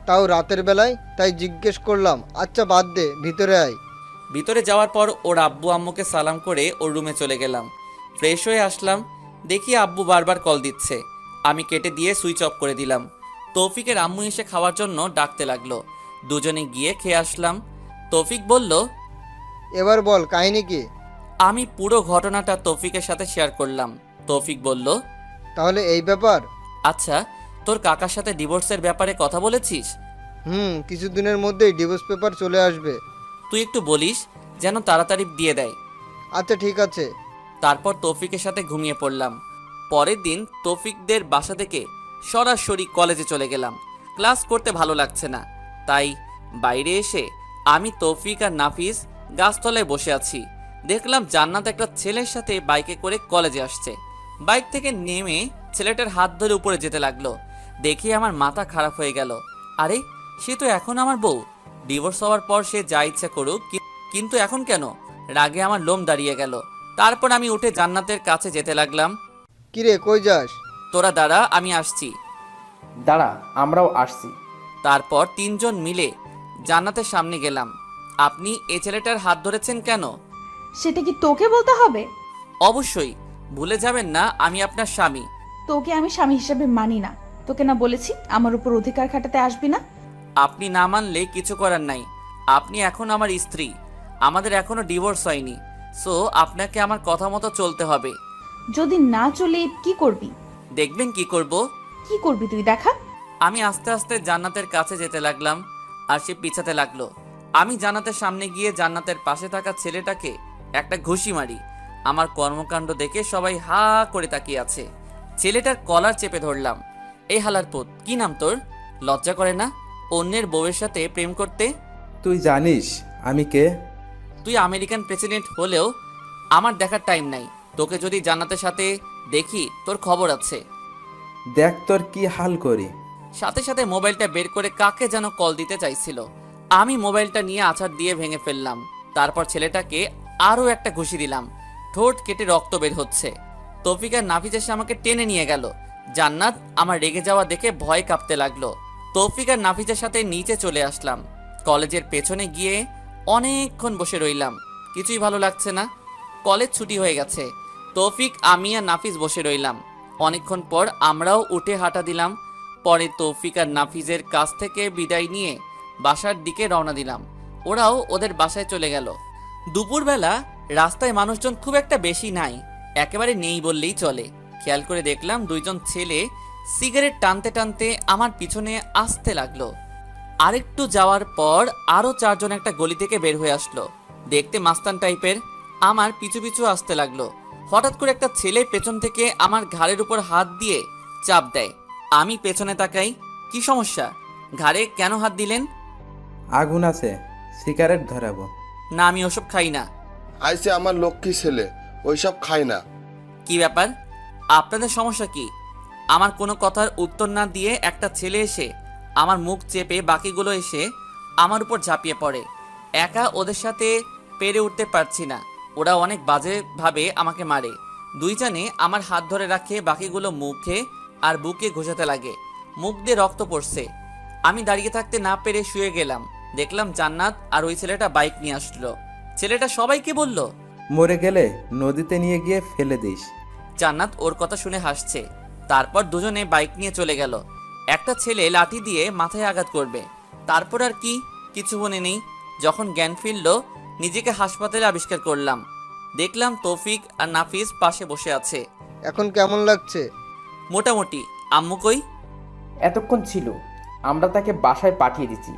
D: তাও রাতের বেলায়, তাই জিজ্ঞেস করলাম। আচ্ছা বাদ দে, ভিতরে আয়।
A: ভিতরে যাওয়ার পর ওর আব্বু আম্মুকে সালাম করে ওর রুমে চলে গেলাম। ফ্রেশ হয়ে আসলাম, দেখি আব্বু বারবার কল দিচ্ছে। আমি কেটে দিয়ে সুইচ অফ করে দিলাম। তৌফিকের আম্মু এসে খাওয়ার জন্য ডাকতে লাগলো। দুজনে গিয়ে খেয়ে আসলাম। তৌফিক বলল,
D: এবার বল কাহিনী কি?
A: আমি পুরো ঘটনাটা তৌফিকের সাথে শেয়ার করলাম। তৌফিক বলল,
D: তাহলে এই ব্যাপার?
A: আচ্ছা, তোর কাকার সাথে ডিভোর্সের ব্যাপারে কথা বলেছিস?
D: কিছুদিনের মধ্যেই ডিভোর্স পেপার চলে আসবে।
A: তুই একটু বলিস যেন তাড়াতাড়ি দিয়ে দেয়।
D: আচ্ছা ঠিক আছে।
A: তারপর তৌফিকের সাথে ঘুমিয়ে পড়লাম। পরের দিন তৌফিকদের বাসা থেকে সরাসরি কলেজে চলে গেলাম। ক্লাস করতে ভালো লাগছে না, তাই বাইরে এসে আমি, তৌফিক আর নাফিস গাছতলায় বসে আছি। দেখলাম জান্নাত একটা ছেলের সাথে বাইকে করে কলেজে আসছে। বাইক থেকে নেমে ছেলেটার হাত ধরে উপরে যেতে লাগলো। দেখে আমার মাথা খারাপ হয়ে গেল। আরে, সে তো এখন আমার বউ। ডিভোর্স হওয়ার পর সে যা ইচ্ছা করুক, কিন্তু এখন কেন? রাগে আমার লোম দাঁড়িয়ে গেল। তারপর আমি উঠে জান্নাতের কাছে যেতে লাগলাম।
D: কিরে, কই যাস?
A: তোরা দাঁড়া, আমি আসছি।
C: দাঁড়া, আমরাও আসছি।
A: তারপর তিনজন মিলে জান্নাতের সামনে গেলাম। আপনি এ ছেলেটার হাত ধরেছেন কেন?
F: সেটা কি তোকে বলতে হবে?
A: অবশ্যই ভুলে যাবেন না আমি আপনার স্বামী।
F: তোকে আমি স্বামী হিসেবে মানি না। তোকে না বলেছি আমার উপর অধিকার খাটাতে আসবি না?
A: আপনি না মানলে কিছু করার নাই। আপনি এখন আমার স্ত্রী, আমাদের এখনো ডিভোর্স হয়নি। সো আপনাকে আমার কথা মতো চলতে হবে।
F: যদি না চলে কি করবি?
A: দেখবেন কি করব।
F: কি করবি তুই দেখা।
A: আমি আস্তে আস্তে জান্নাতের কাছে যেতে লাগলাম আর সে পিছাতে লাগলো। আমি জান্নাতের সামনে গিয়ে জান্নাতের পাশে থাকা ছেলেটাকে একটা ঘুষি মারি। আমার কর্মকাণ্ড দেখে সবাই হা করে তাকিয়ে আছে। ছেলেটার কলার চেপে ধরলাম। এই হালার পুত, কি নাম তোর? লজ্জা করে না অন্যের বউয়ের সাথে প্রেম করতে?
H: তুই জানিস আমি কে?
A: তুই আমেরিকান প্রেসিডেন্ট হলেও আমার দেখার টাইম নাই। তোকে যদি জান্নাতের সাথে দেখি তোর খবর আছে।
H: দেখ তোর কি হাল করি।
A: সাথে সাথে মোবাইলটা বের করে কাকে যেন কল দিতে চাইছিল। আমি মোবাইলটা নিয়ে আছাড় দিয়ে ভেঙে ফেললাম। তারপর ছেলেটাকে আরও একটা ঘুষি দিলাম। ঠোঁট কেটে রক্ত বের হচ্ছে। তৌফিক আর নাফিজ এসে আমাকে টেনে নিয়ে গেল। জান্নাত আমার রেগে যাওয়া দেখে ভয় কাঁপতে লাগলো। তৌফিক আর নাফিজের সাথে নিচে চলে আসলাম। কলেজের পেছনে গিয়ে অনেকক্ষণ বসে রইলাম। কিছুই ভালো লাগছে না। কলেজ ছুটি হয়ে গেছে। তৌফিক, আমি আর নাফিজ বসে রইলাম। অনেকক্ষণ পর আমরাও উঠে হাঁটা দিলাম। পরে তৌফিক আর নাফিজের কাছ থেকে বিদায় নিয়ে বাসার দিকে রওনা দিলাম। ওরাও ওদের বাসায় চলে গেল। দুপুরবেলা রাস্তায় মানুষজন খুব একটা বেশি নাই, একেবারে নেই বললেই চলে। খেয়াল করে দেখলাম দুইজন ছেলে সিগারেট টানতে টানতে আমার পিছনে আসতে লাগলো। আরেকটু যাওয়ার পর আরও চারজন একটা গলি থেকে বের হয়ে আসলো। দেখতে মাস্তান টাইপের, আমার পিছু পিছু আসতে লাগলো। হঠাৎ করে একটা ছেলে পেছন থেকে আমার ঘাড়ের উপর হাত দিয়ে চাপ দেয়। আমি পেছনে তাকাই। কি সমস্যা? ঘাড়ে কেন হাত দিলেন?
H: আগুন আছে, সিগারেট ধরাবো।
A: না, আমি ওসব খাই না।
G: আইসে আমার লক্ষ্মী ছেলে, ওইসব খায় না।
A: কি ব্যাপার? আপনাদের সমস্যা কি? আমার কোনো কথার উত্তর না দিয়ে একটা ছেলে এসে আমার মুখ চেপে বাকিগুলো এসে আমার উপর ঝাঁপিয়ে পড়ে। একা ওদের সাথে পেরে উঠতে পারছি না। ওরা অনেক বাজেভাবে আমাকে মারে। দুইজনে আমার হাত ধরে রাখে, বাকিগুলো মুখে আর বুকে ঘষাতে লাগে। মুখ দিয়ে রক্ত পড়ছে। আমি দাঁড়িয়ে থাকতে না পেরে শুয়ে গেলাম। দেখলাম জান্নাত আর ওই ছেলেটা বাইক নিয়ে আসলো। ছেলেটা সবাইকে বলল,
H: মরে গেলে নদীতে নিয়ে গিয়ে ফেলে দিস।
A: জান্নাত ওর কথা শুনে হাসছে। তারপর দুজনে বাইক নিয়ে চলে গেল। একটা ছেলে লাঠি দিয়ে মাথায় আঘাত করবে। তারপর আর কিছু মনে নেই। যখন জ্ঞান ফিরল, নিজেকে হাসপাতালে আবিষ্কার করলাম। দেখলাম তৌফিক আর নাফিজ পাশে বসে আছে।
D: এখন কেমন লাগছে?
A: মোটামুটি। আম্মু কই?
C: এতক্ষণ ছিল, আমরা তাকে বাসায় পাঠিয়ে দিচ্ছি।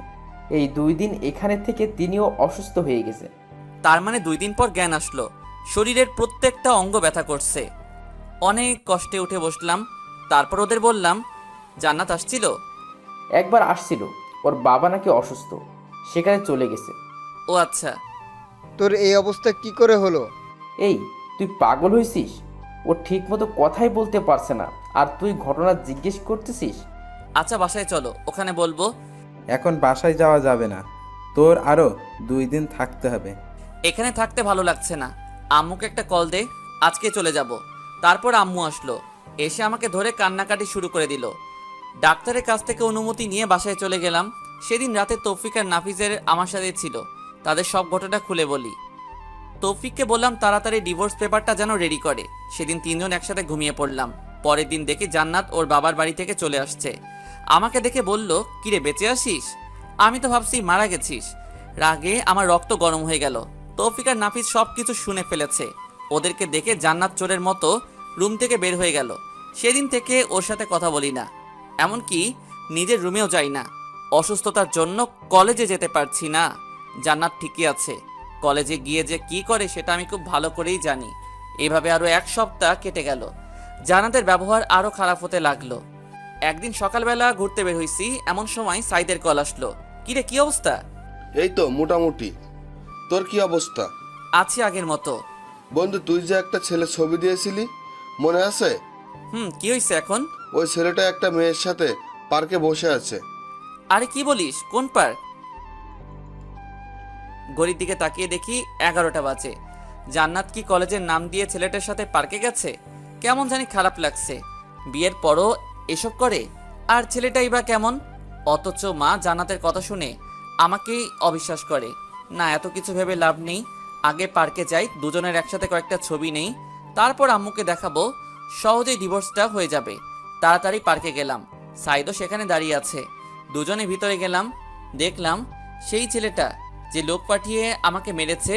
C: এই 2 দিন এখানে থেকে তিনিও অসুস্থ হয়ে গেছে।
A: তার মানে 2 দিন পর জ্ঞান আসলো। শরীরের প্রত্যেকটা অঙ্গ ব্যথা করছে। অনেক কষ্টে উঠে বসলাম। তারপর ওদের বললাম, জান্নাত আসছিল?
C: একবার আসছিল, ওর বাবা নাকি অসুস্থ, সেখানে চলে গেছে।
A: ও আচ্ছা।
D: তোর এই অবস্থা কি করে হলো?
C: এই, তুই পাগল হয়েছিস? ও ঠিক মতো কথাই বলতে পারছে না, আর তুই ঘটনা জিজ্ঞেস করতেছিস?
A: আচ্ছা বাসায় চলো, ওখানে বলবো।
H: এখন বাসায় যাওয়া যাবে না, তোর আরো 2 দিন থাকতে হবে।
A: এখানে থাকতে ভালো লাগছে না। আম্মুকে একটা কল দে, আজকে চলে যাব। তারপর আম্মু আসলো। এসে আমাকে ধরে কান্নাকাটি শুরু করে দিল। ডাক্তারের কাছ থেকে অনুমতি নিয়ে বাসায় চলে গেলাম। সেদিন রাতে তৌফিক আর নাফিজের আমার সাথে ছিল। তাদের সব ঘটনা খুলে বলি। তৌফিককে বললাম তাড়াতাড়ি ডিভোর্স পেপারটা যেন রেডি করে। সেদিন 3 জন একসাথে ঘুমিয়ে পড়লাম। পরের দিন দেখি জান্নাত ওর বাবার বাড়ি থেকে চলে আসছে। আমাকে দেখে বলল, কিরে বেঁচে আসিস? আমি তো ভাবছি মারা গেছিস। রাগে আমার রক্ত গরম হয়ে গেল। তৌফিক আর নাফিজ সব কিছু শুনে ফেলেছে। ওদেরকে দেখে জান্নাত চোরের মতো রুম থেকে বের হয়ে গেল। সেদিন থেকে ওর সাথে কথা বলি না, এমনকি নিজের রুমেও যাই না। অসুস্থতার জন্য কলেজে যেতে পারছি না। জান্নাত ঠিকই আছে। কলেজে গিয়ে যে কি করে সেটা আমি খুব ভালো করেই জানি। এভাবে আরও 1 সপ্তাহ কেটে গেল। জান্নাতের ব্যবহার আরও খারাপ হতে লাগলো। একদিন সকালবেলা ঘুরতে বের হইছি, এমন সময় সাইদের কল আসলো। কিরে, কি অবস্থা?
G: এই তো মোটামুটি। তোর কি অবস্থা?
A: আছি আগের মতো।
G: বন্ধু, তুই যে একটা ছেলে ছবি দিয়েছিলি, মনে আছে?
A: কি হয়েছে এখন?
G: ওই ছেলেটা একটা মেয়ের সাথে পার্কে বসে আছে।
A: আরে কি বলিস? কোন পার্ক? ঘড়ির দিকে তাকিয়ে দেখি 11টা বাজে। জান্নাত কি কলেজের নাম দিয়ে ছেলেটার সাথে পার্কে গেছে? কেমন জানি খারাপ লাগছে। বিয়ের পরও এসব করে। আর ছেলেটাই বা কেমন? অথচ মা জান্নাতের কথা শুনে আমাকেই অবিশ্বাস করে। না, এত কিছু ভেবে লাভ নেই। আগে পার্কে যাই, দুজনের একসাথে কয়েকটা ছবি নেই, তারপর আম্মুকে দেখাবো, সহজেই ডিভোর্সটা হয়ে যাবে। তাড়াতাড়ি পার্কে গেলাম, সাইদও সেখানে দাঁড়িয়ে আছে। দুজনে ভিতরে গেলাম, দেখলাম সেই ছেলেটা যে লোক পাঠিয়ে আমাকে মেরেছে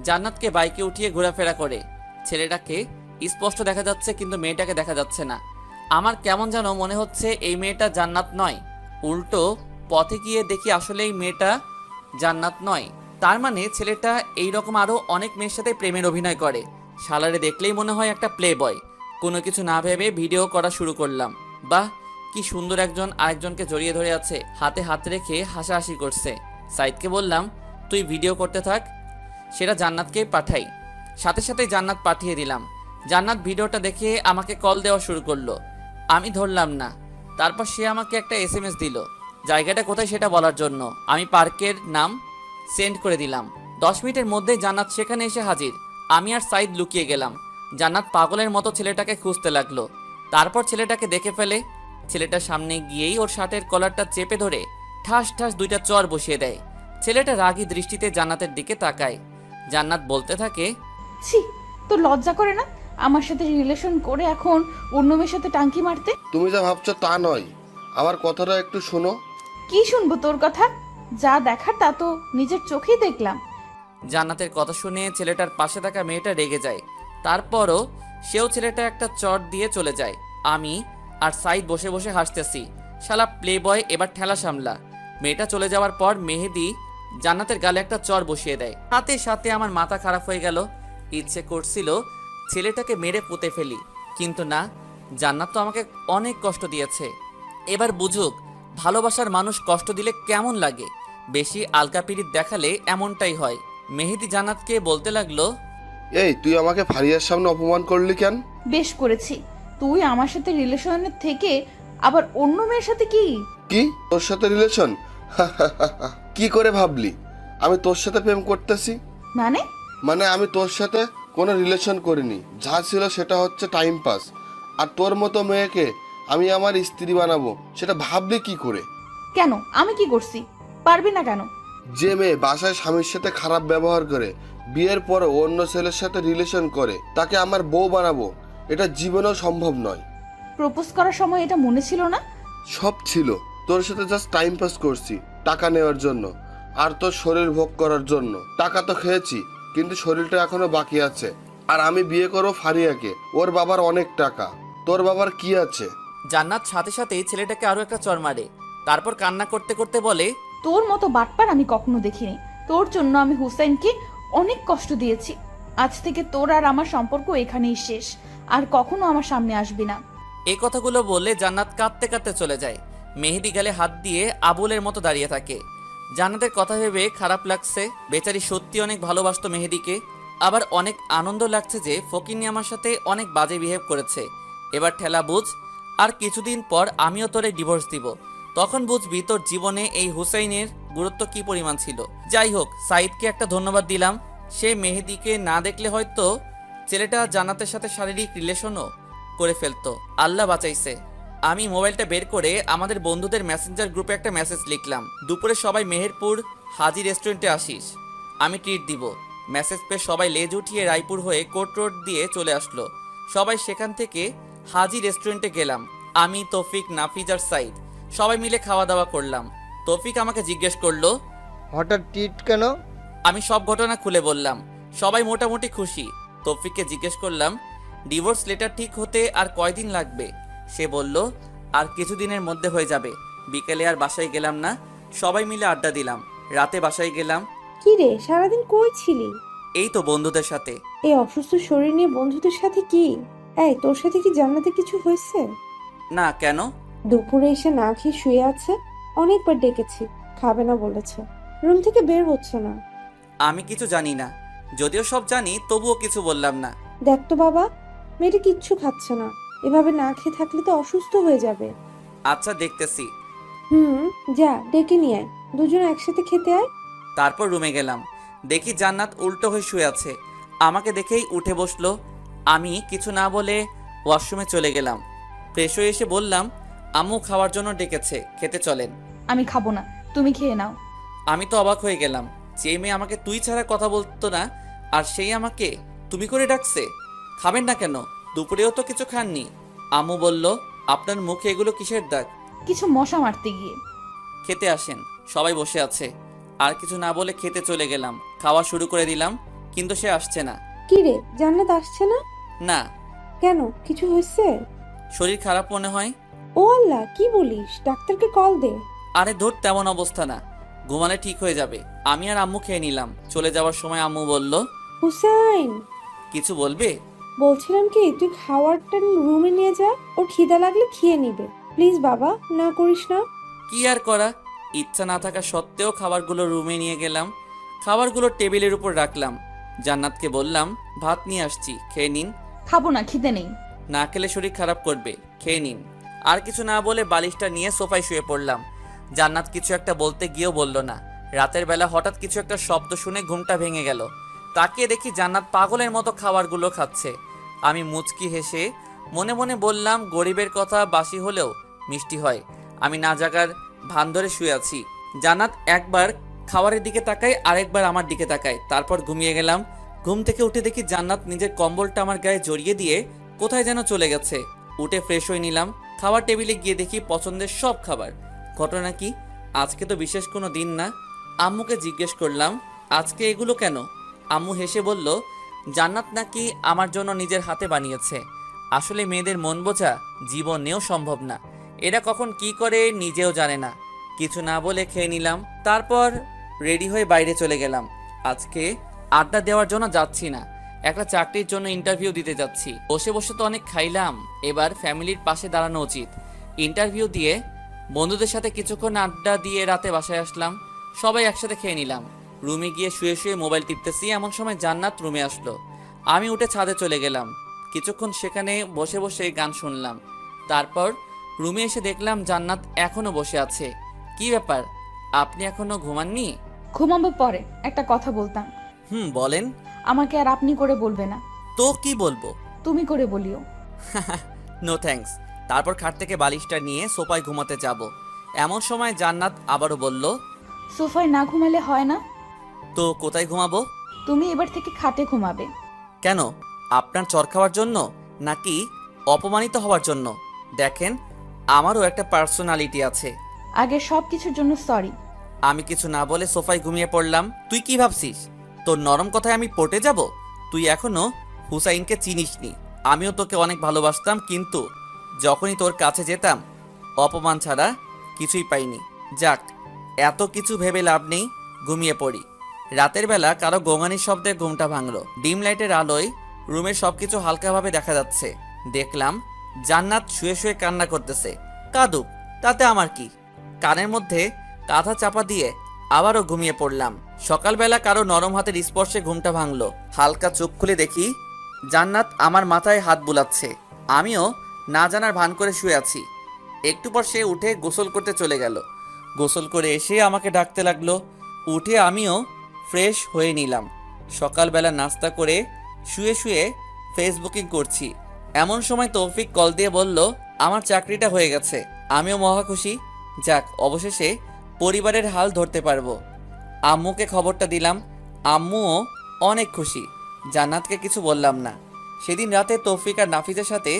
A: জান্নাতকে বাইকে উঠিয়ে ঘোরাফেরা করে। ছেলেটাকে স্পষ্ট দেখা যাচ্ছে কিন্তু মেয়েটাকে দেখা যাচ্ছে না। আমার কেমন যেন মনে হচ্ছে এই মেয়েটা জান্নাত নয়। উল্টো পথে গিয়ে দেখি আসলে এই মেয়েটা জান্নাত নয়। তার মানে ছেলেটা এইরকম আরও অনেক মেয়ের সাথে প্রেমের অভিনয় করে। শালারে দেখলেই মনে হয় একটা প্লে বয়। কোনো কিছু না ভেবে ভিডিও করা শুরু করলাম। বাহ, কি সুন্দর একজন আরেকজনকে জড়িয়ে ধরে আছে, হাতে হাত রেখে হাসাহাসি করছে। সাইদকে বললাম, তুই ভিডিও করতে থাক, সেটা জান্নাতকে পাঠাই। সাথে সাথেই জান্নাত পাঠিয়ে দিলাম। জান্নাত ভিডিওটা দেখে আমাকে কল দেওয়া শুরু করলো। আমি ধরলাম না। তারপর সে আমাকে একটা SMS দিল, জায়গাটা কোথায় সেটা বলার জন্য। আমি পার্কের নাম সেন্ড করে দিলাম। 10 মিনিটের মধ্যেই জান্নাত সেখানে এসে হাজির। আমি আর সাইদ লুকিয়ে গেলাম। জান্নাত পাগলের মতো ছেলেটাকে খুঁজতে লাগলো। তারপর ছেলেটাকে দেখে ফেলে। ছেলেটার সামনে গিয়েই ওর শার্টের কলারটা চেপে ধরে ঠাস ঠাস 2টা চর বসিয়ে দেয়। ছেলেটা রাগী দৃষ্টিতে জান্নাতের দিকে তাকায়। জান্নাত বলতে থাকে,
F: ছি, তোর লজ্জা করে না আমার সাথে রিলেশন করে এখন অন্য মেয়ের সাথে টাঙ্কি মারতে?
G: তুমি যা ভাবছো তা নয়, আমার কথাটা একটু শোনো।
F: কি শুনবো তোর কথা? যা দেখার তা তো নিজের চোখেই দেখলাম।
A: জান্নাতের কথা শুনে ছেলেটার পাশে থাকা মেয়েটা রেগে যায়। তারপরও সেও ছেলেটা একটা চট দিয়ে চলে যায়। আমি আর সাইদ বসে বসে হাসতেছি। শালা প্লে বয়, এবার ঠেলা সামলা। মেয়েটা চলে যাওয়ার পর মেহেদি জান্নাতের গালে একটা চর বসিয়ে দেয়। সাথে সাথে আমার মাথা খারাপ হয়ে গেল। ইচ্ছে করছিল ছেলেটাকে মেরে পুঁতে ফেলি, কিন্তু না, জান্নাত তো আমাকে অনেক কষ্ট দিয়েছে। এবার বুঝুক ভালোবাসার মানুষ কষ্ট দিলে কেমন লাগে। বেশি আলকা পিরিত দেখালে এমনটাই হয়। মেহেদি জান্নাতকে বলতে লাগলো,
G: এই তুই আমাকে ফারিয়ার সামনে অপমান করলি কেন?
F: বেশ করেছি। তুই আমার সাথে রিলেশনের থেকে আবার অন্য মেয়ের সাথে কি?
G: কি তোর সাথে রিলেশন? কি করে ভাবলি আমি তোর সাথে প্রেম করতেছি?
F: মানে
G: আমি তোর সাথে কোনো রিলেশন করিনি। যা ছিল সেটা হচ্ছে টাইম পাস। আর তোর মতো মেয়েকে আমি আমার স্ত্রী বানাবো সেটা ভাবলি কি করে?
F: কেন? আমি কি করছি? পারবি না কেন?
G: যে মেয়ে বাসায় স্বামীর সাথে খারাপ ব্যবহার করে বিয়ের পরে অন্য ছেলের সাথে রিলেশন করে তাকে আমার বউ বানাবো, এটা জীবনেও সম্ভব নয়।
F: প্রপোজ করার সময় এটা মনে ছিল না?
G: সব ছিল, তোর সাথে জাস্ট টাইম পাস করছি টাকা নেওয়ার জন্য আর তোর শরীর ভোগ করার জন্য। টাকা তো খেয়েছি কিন্তু শরীরটা এখনো বাকি আছে। আর আমি বিয়ে করবো ফারিয়াকে, ওর বাবার অনেক টাকা। তোর বাবার কি আছে?
A: জান্নাত সাথে সাথেই ছেলেটাকে আরো একটা চর মারে। তারপর কান্না করতে করতে বলে,
F: তোর মতো বাটপার আমি কখনো দেখিনি। তোর জন্য আমি হুসেনকে অনেক কষ্ট দিয়েছি। আজ থেকে তোর আর আমার সম্পর্ক এখানেই শেষ। আর কখনো আমার সামনে আসবি না।
A: এই কথাগুলো বলে জান্নাত কাঁদতে কাঁদতে চলে যায়। মেহেদি গালে হাত দিয়ে আবুলের মতো দাঁড়িয়ে থাকে। জান্নাতের কথা ভেবে খারাপ লাগছে। বেচারি সত্যি অনেক ভালোবাসতো মেহেদিকে। আবার অনেক আনন্দ লাগছে যে ফকিন্নি আমার সাথে অনেক বাজে বিহেভ করেছে। এবার ঠেলা বুঝ, আর কিছুদিন পর আমিও তোরে ডিভোর্স দিব। তখন বুঝবি তোর জীবনে এই হুসাইনের গুরুত্ব কি পরিমাণ ছিল। যাই হোক, সাইদকে একটা ধন্যবাদ দিলাম। সে মেহেদিকে না দেখলে হয়তো ছেলেটা জান্নাতের সাথে শারীরিক রিলেশনও করে ফেলতো। আল্লাহ বাঁচাইছে। আমি মোবাইলটা বের করে আমাদের বন্ধুদের মেসেঞ্জার গ্রুপে একটা মেসেজ লিখলাম, দুপুরে সবাই মেহেরপুর হাজি রেস্টুরেন্টে আসিস, আমি ট্রিট দিব। মেসেজ পেয়ে সবাই লেজ উঠিয়ে রায়পুর হয়ে কোর্ট রোড দিয়ে চলে আসলো। সবাই সেখান থেকে হাজি রেস্টুরেন্টে গেলাম। আমি, তৌফিক, নাফিজ আর সাইদ সবাই মিলে খাওয়া দাওয়া করলাম। তৌফিক আমাকে জিজ্ঞেস করলো,
D: হঠাৎ টিট কেন?
A: আমি সব ঘটনা খুলে বললাম। সবাই মোটামুটি খুশি। তৌফিককে জিজ্ঞেস করলাম, ডিভোর্স লেটার ঠিক হতে আর কয়দিন লাগবে? সে বলল, আর কিছুদিনের মধ্যে হয়ে যাবে। বিকেলে আর বাসায় গেলাম না, সবাই মিলে আড্ডা দিলাম। রাতে বাসায় গেলাম।
B: কি রে, সারাদিন কই ছিলি?
A: এই তো বন্ধুদের সাথে।
B: এই অসুস্থ শরীর নিয়ে বন্ধুদের সাথে কি? এই, তোর সাথে কি জান্নাতে কিছু হয়েছে?
A: না, কেন?
B: দুপুরে এসে না খেয়ে শুয়ে আছে। অনেকবার ডেকেছি, খাবে না বলেছে। রুম থেকে বের হচ্ছে না।
A: আমি কিছু জানি না, যদিও সব জানি তবুও কিছু বললাম না।
B: দেখ তো বাবা, মেয়েটা কিচ্ছু খাচ্ছে না। এভাবে না খেয়ে থাকলে তো অসুস্থ হয়ে যাবে।
A: আচ্ছা, দেখতেছি।
B: যা ডেকে নিয়ে আয়, দুজনে একসাথে খেতে আয়।
A: তারপর রুমে গেলাম, দেখি জান্নাত উল্টো হয়ে শুয়ে আছে। আমাকে দেখেই উঠে বসলো। আমি কিছু না বলে ওয়াশরুমে চলে গেলাম। ফ্রেশ হয়ে এসে বললাম, আম্মু খাওয়ার জন্য ডেকেছে, খেতে চলেন।
F: আমি খাবো না, তুমি খেয়ে নাও।
A: আমি তো অবাক হয়ে গেলাম। যে মেয়ে আমাকে তুই ছাড়া কথা বলতো না, আর সেই আমাকে তুমি করে ডাকছে। খাবেন না কেন? দুপুরেও তো কিছু খাননি। আম্মু বলল, আপনার মুখে এগুলো কিসের দাগ?
F: কিছু মশা মারতে গিয়ে।
A: খেতে আসেন, সবাই বসে আছে। আর কিছু না বলে খেতে চলে গেলাম। খাওয়া শুরু করে দিলাম, কিন্তু সে আসছে না।
B: কি রে, জান্নাত আসছে না?
A: না,
B: কেন, কিছু হয়েছে?
A: শরীর খারাপ মনে হয়।
B: ও আল্লাহ, কি বলিস? ডাক্তারকে কল দে।
A: আরে ধর, তেমন অবস্থা না, ঘুমালে ঠিক হয়ে যাবে। আমি আর আম্মু খেয়ে নিলাম। চলে যাওয়ার সময় আম্মু বলল,
B: হুসাইন,
A: কিছু বলবে?
B: বলছিলাম কি, তুই খাবারটা রুমে নিয়ে যা, ওর খিদা লাগলে খেয়ে নিবে। প্লিজ বাবা, না করিস না।
A: কি আর করা, ইচ্ছা না থাকা সত্ত্বেও খাবারগুলো রুমে নিয়ে গেলাম। খাবারগুলো টেবিলের উপর রাখলাম। জান্নাতকে বললাম, ভাত নিয়ে আসছি, খেয়ে নিন।
F: খাবো না, খিদে নেই।
A: না খেলে শরীর খারাপ করবে, খেয়ে নিন। আর কিছু না বলে বালিশটা নিয়ে সোফায় শুয়ে পড়লাম। জান্নাত কিছু একটা বলতে গিয়েও বলল না। রাতের বেলা হঠাৎ কিছু একটা শব্দ শুনে ঘুমটা ভেঙে গেল। তাকিয়ে দেখি জান্নাত পাগলের মতো খাবারগুলো খাচ্ছে। আমি মুচকি হেসে মনে মনে বললাম, গরিবের কথা বাসি হলেও মিষ্টি হয়। আমি না জাগার ভান ধরে শুয়ে আছি। জান্নাত একবার খাবারের দিকে তাকায়, আরেকবার আমার দিকে তাকায়, তারপর ঘুমিয়ে গেলাম। ঘুম থেকে উঠে দেখি জান্নাত নিজের কম্বলটা আমার গায়ে জড়িয়ে দিয়ে কোথায় যেন চলে গেছে। উঠে ফ্রেশ হয়ে নিলাম। খাবার টেবিলে গিয়ে দেখি পছন্দের সব খাবার। ঘটনা কি? আজকে তো বিশেষ কোনো দিন না। আম্মুকে জিজ্ঞেস করলাম, আজকে এগুলো কেন? আম্মু হেসে বলল, জান্নাত নাকি আমার জন্য নিজের হাতে বানিয়েছে। আসলে মেয়েদের মন বোঝা জীবনেও সম্ভব না। এরা কখন কি করে নিজেও জানে না। কিছু না বলে খেয়ে নিলাম। তারপর রেডি হয়ে বাইরে চলে গেলাম। আজকে আড্ডা দেওয়ার জন্য যাচ্ছি না, একটা চাকরির জন্য ইন্টারভিউ দিতে যাচ্ছি। বসে বসে তো অনেক খাইলাম, এবার ফ্যামিলির পাশে দাঁড়ানো উচিত। ইন্টারভিউ দিয়ে বন্ধুদের সাথে কিছুক্ষণ আড্ডা দিয়ে রাতে বাসায় আসলাম। সবাই একসাথে খেয়ে নিলাম। রুমে গিয়ে শুয়ে শুয়ে মোবাইল টিপতেছি, এমন সময় জান্নাত রুমে আসলো। আমি উঠে ছাদে চলে গেলাম। কিছুক্ষণ সেখানে বসে বসে গান শুনলাম। তারপর রুমে এসে দেখলাম জান্নাত এখনো বসে আছে। কি ব্যাপার, আপনি এখনো ঘুমাননি?
F: ঘুমাবো পরে, একটা কথা বলতাম।
A: বলেন।
F: আমাকে আর আপনি করে বলবে না,
A: তো কি বলবো?
F: তুমি করে বলিও।
A: No thanks. তারপর খাট থেকে বালিশটা নিয়ে সোফায় ঘুমাতে যাব। এমন সময় জান্নাত আবারও বলল,
F: সোফায় না ঘুমালে হয় না?
A: তো কোথায় ঘুমাবো?
F: তুমি এবার থেকে খাটে ঘুমাবে।
A: কেন, আপনার চর খাওয়ার জন্য নাকি অপমানিত হওয়ার জন্য? দেখেন, আমারও একটা পার্সোনালিটি আছে।
F: আগে সব কিছুর জন্য সরি।
A: আমি কিছু না বলে সোফায় ঘুমিয়ে পড়লাম। তুই কি ভাবছিস তোর নরম কথায় আমি পটে যাব? তুই এখনো হুসাইনকে চিনিসনি। আমিও তোকে অনেক ভালোবাসতাম, কিন্তু যখনই তোর কাছে যেতাম অপমান ছাড়া কিছুই পাইনি। যাক, এত কিছু ভেবে লাভ নেই, ঘুমিয়ে পড়ি। রাতের বেলা কারো গোঙানির শব্দে ঘুমটা ভাঙলো। ডিম লাইটের আলোয় রুমের সবকিছু হালকাভাবে দেখা যাচ্ছে। দেখলাম জান্নাত শুয়ে শুয়ে কান্না করতেছে। কাঁদুক, তাতে আমার কি? কানের মধ্যে কাঁথা চাপা দিয়ে আবারও ঘুমিয়ে পড়লাম। সকালবেলা কারো নরম হাতের স্পর্শে ঘুমটা ভাঙলো। হালকা চোখ খুলে দেখি জান্নাত আমার মাথায় হাত বুলাচ্ছে। আমিও না জানার ভান করে শুয়ে আছি। একটু পর সে উঠে গোসল করতে চলে গেল। গোসল করে এসে আমাকে ডাকতে লাগলো। উঠে আমিও ফ্রেশ হয়ে নিলাম। সকালবেলা নাস্তা করে শুয়ে শুয়ে ফেসবুকিং করছি। এমন সময় তৌফিক কল দিয়ে বলল, আমার চাকরিটা হয়ে গেছে। আমিও মহা খুশি। যাক, অবশেষে পরিবারের হাল ধরতে পারবো। আম্মুকে খবরটা দিলাম। আম্মুও অনেক খুশি। জান্নাতকে কিছু বললাম না। সেদিন রাতে তৌফিক আর নাফিজের সাথে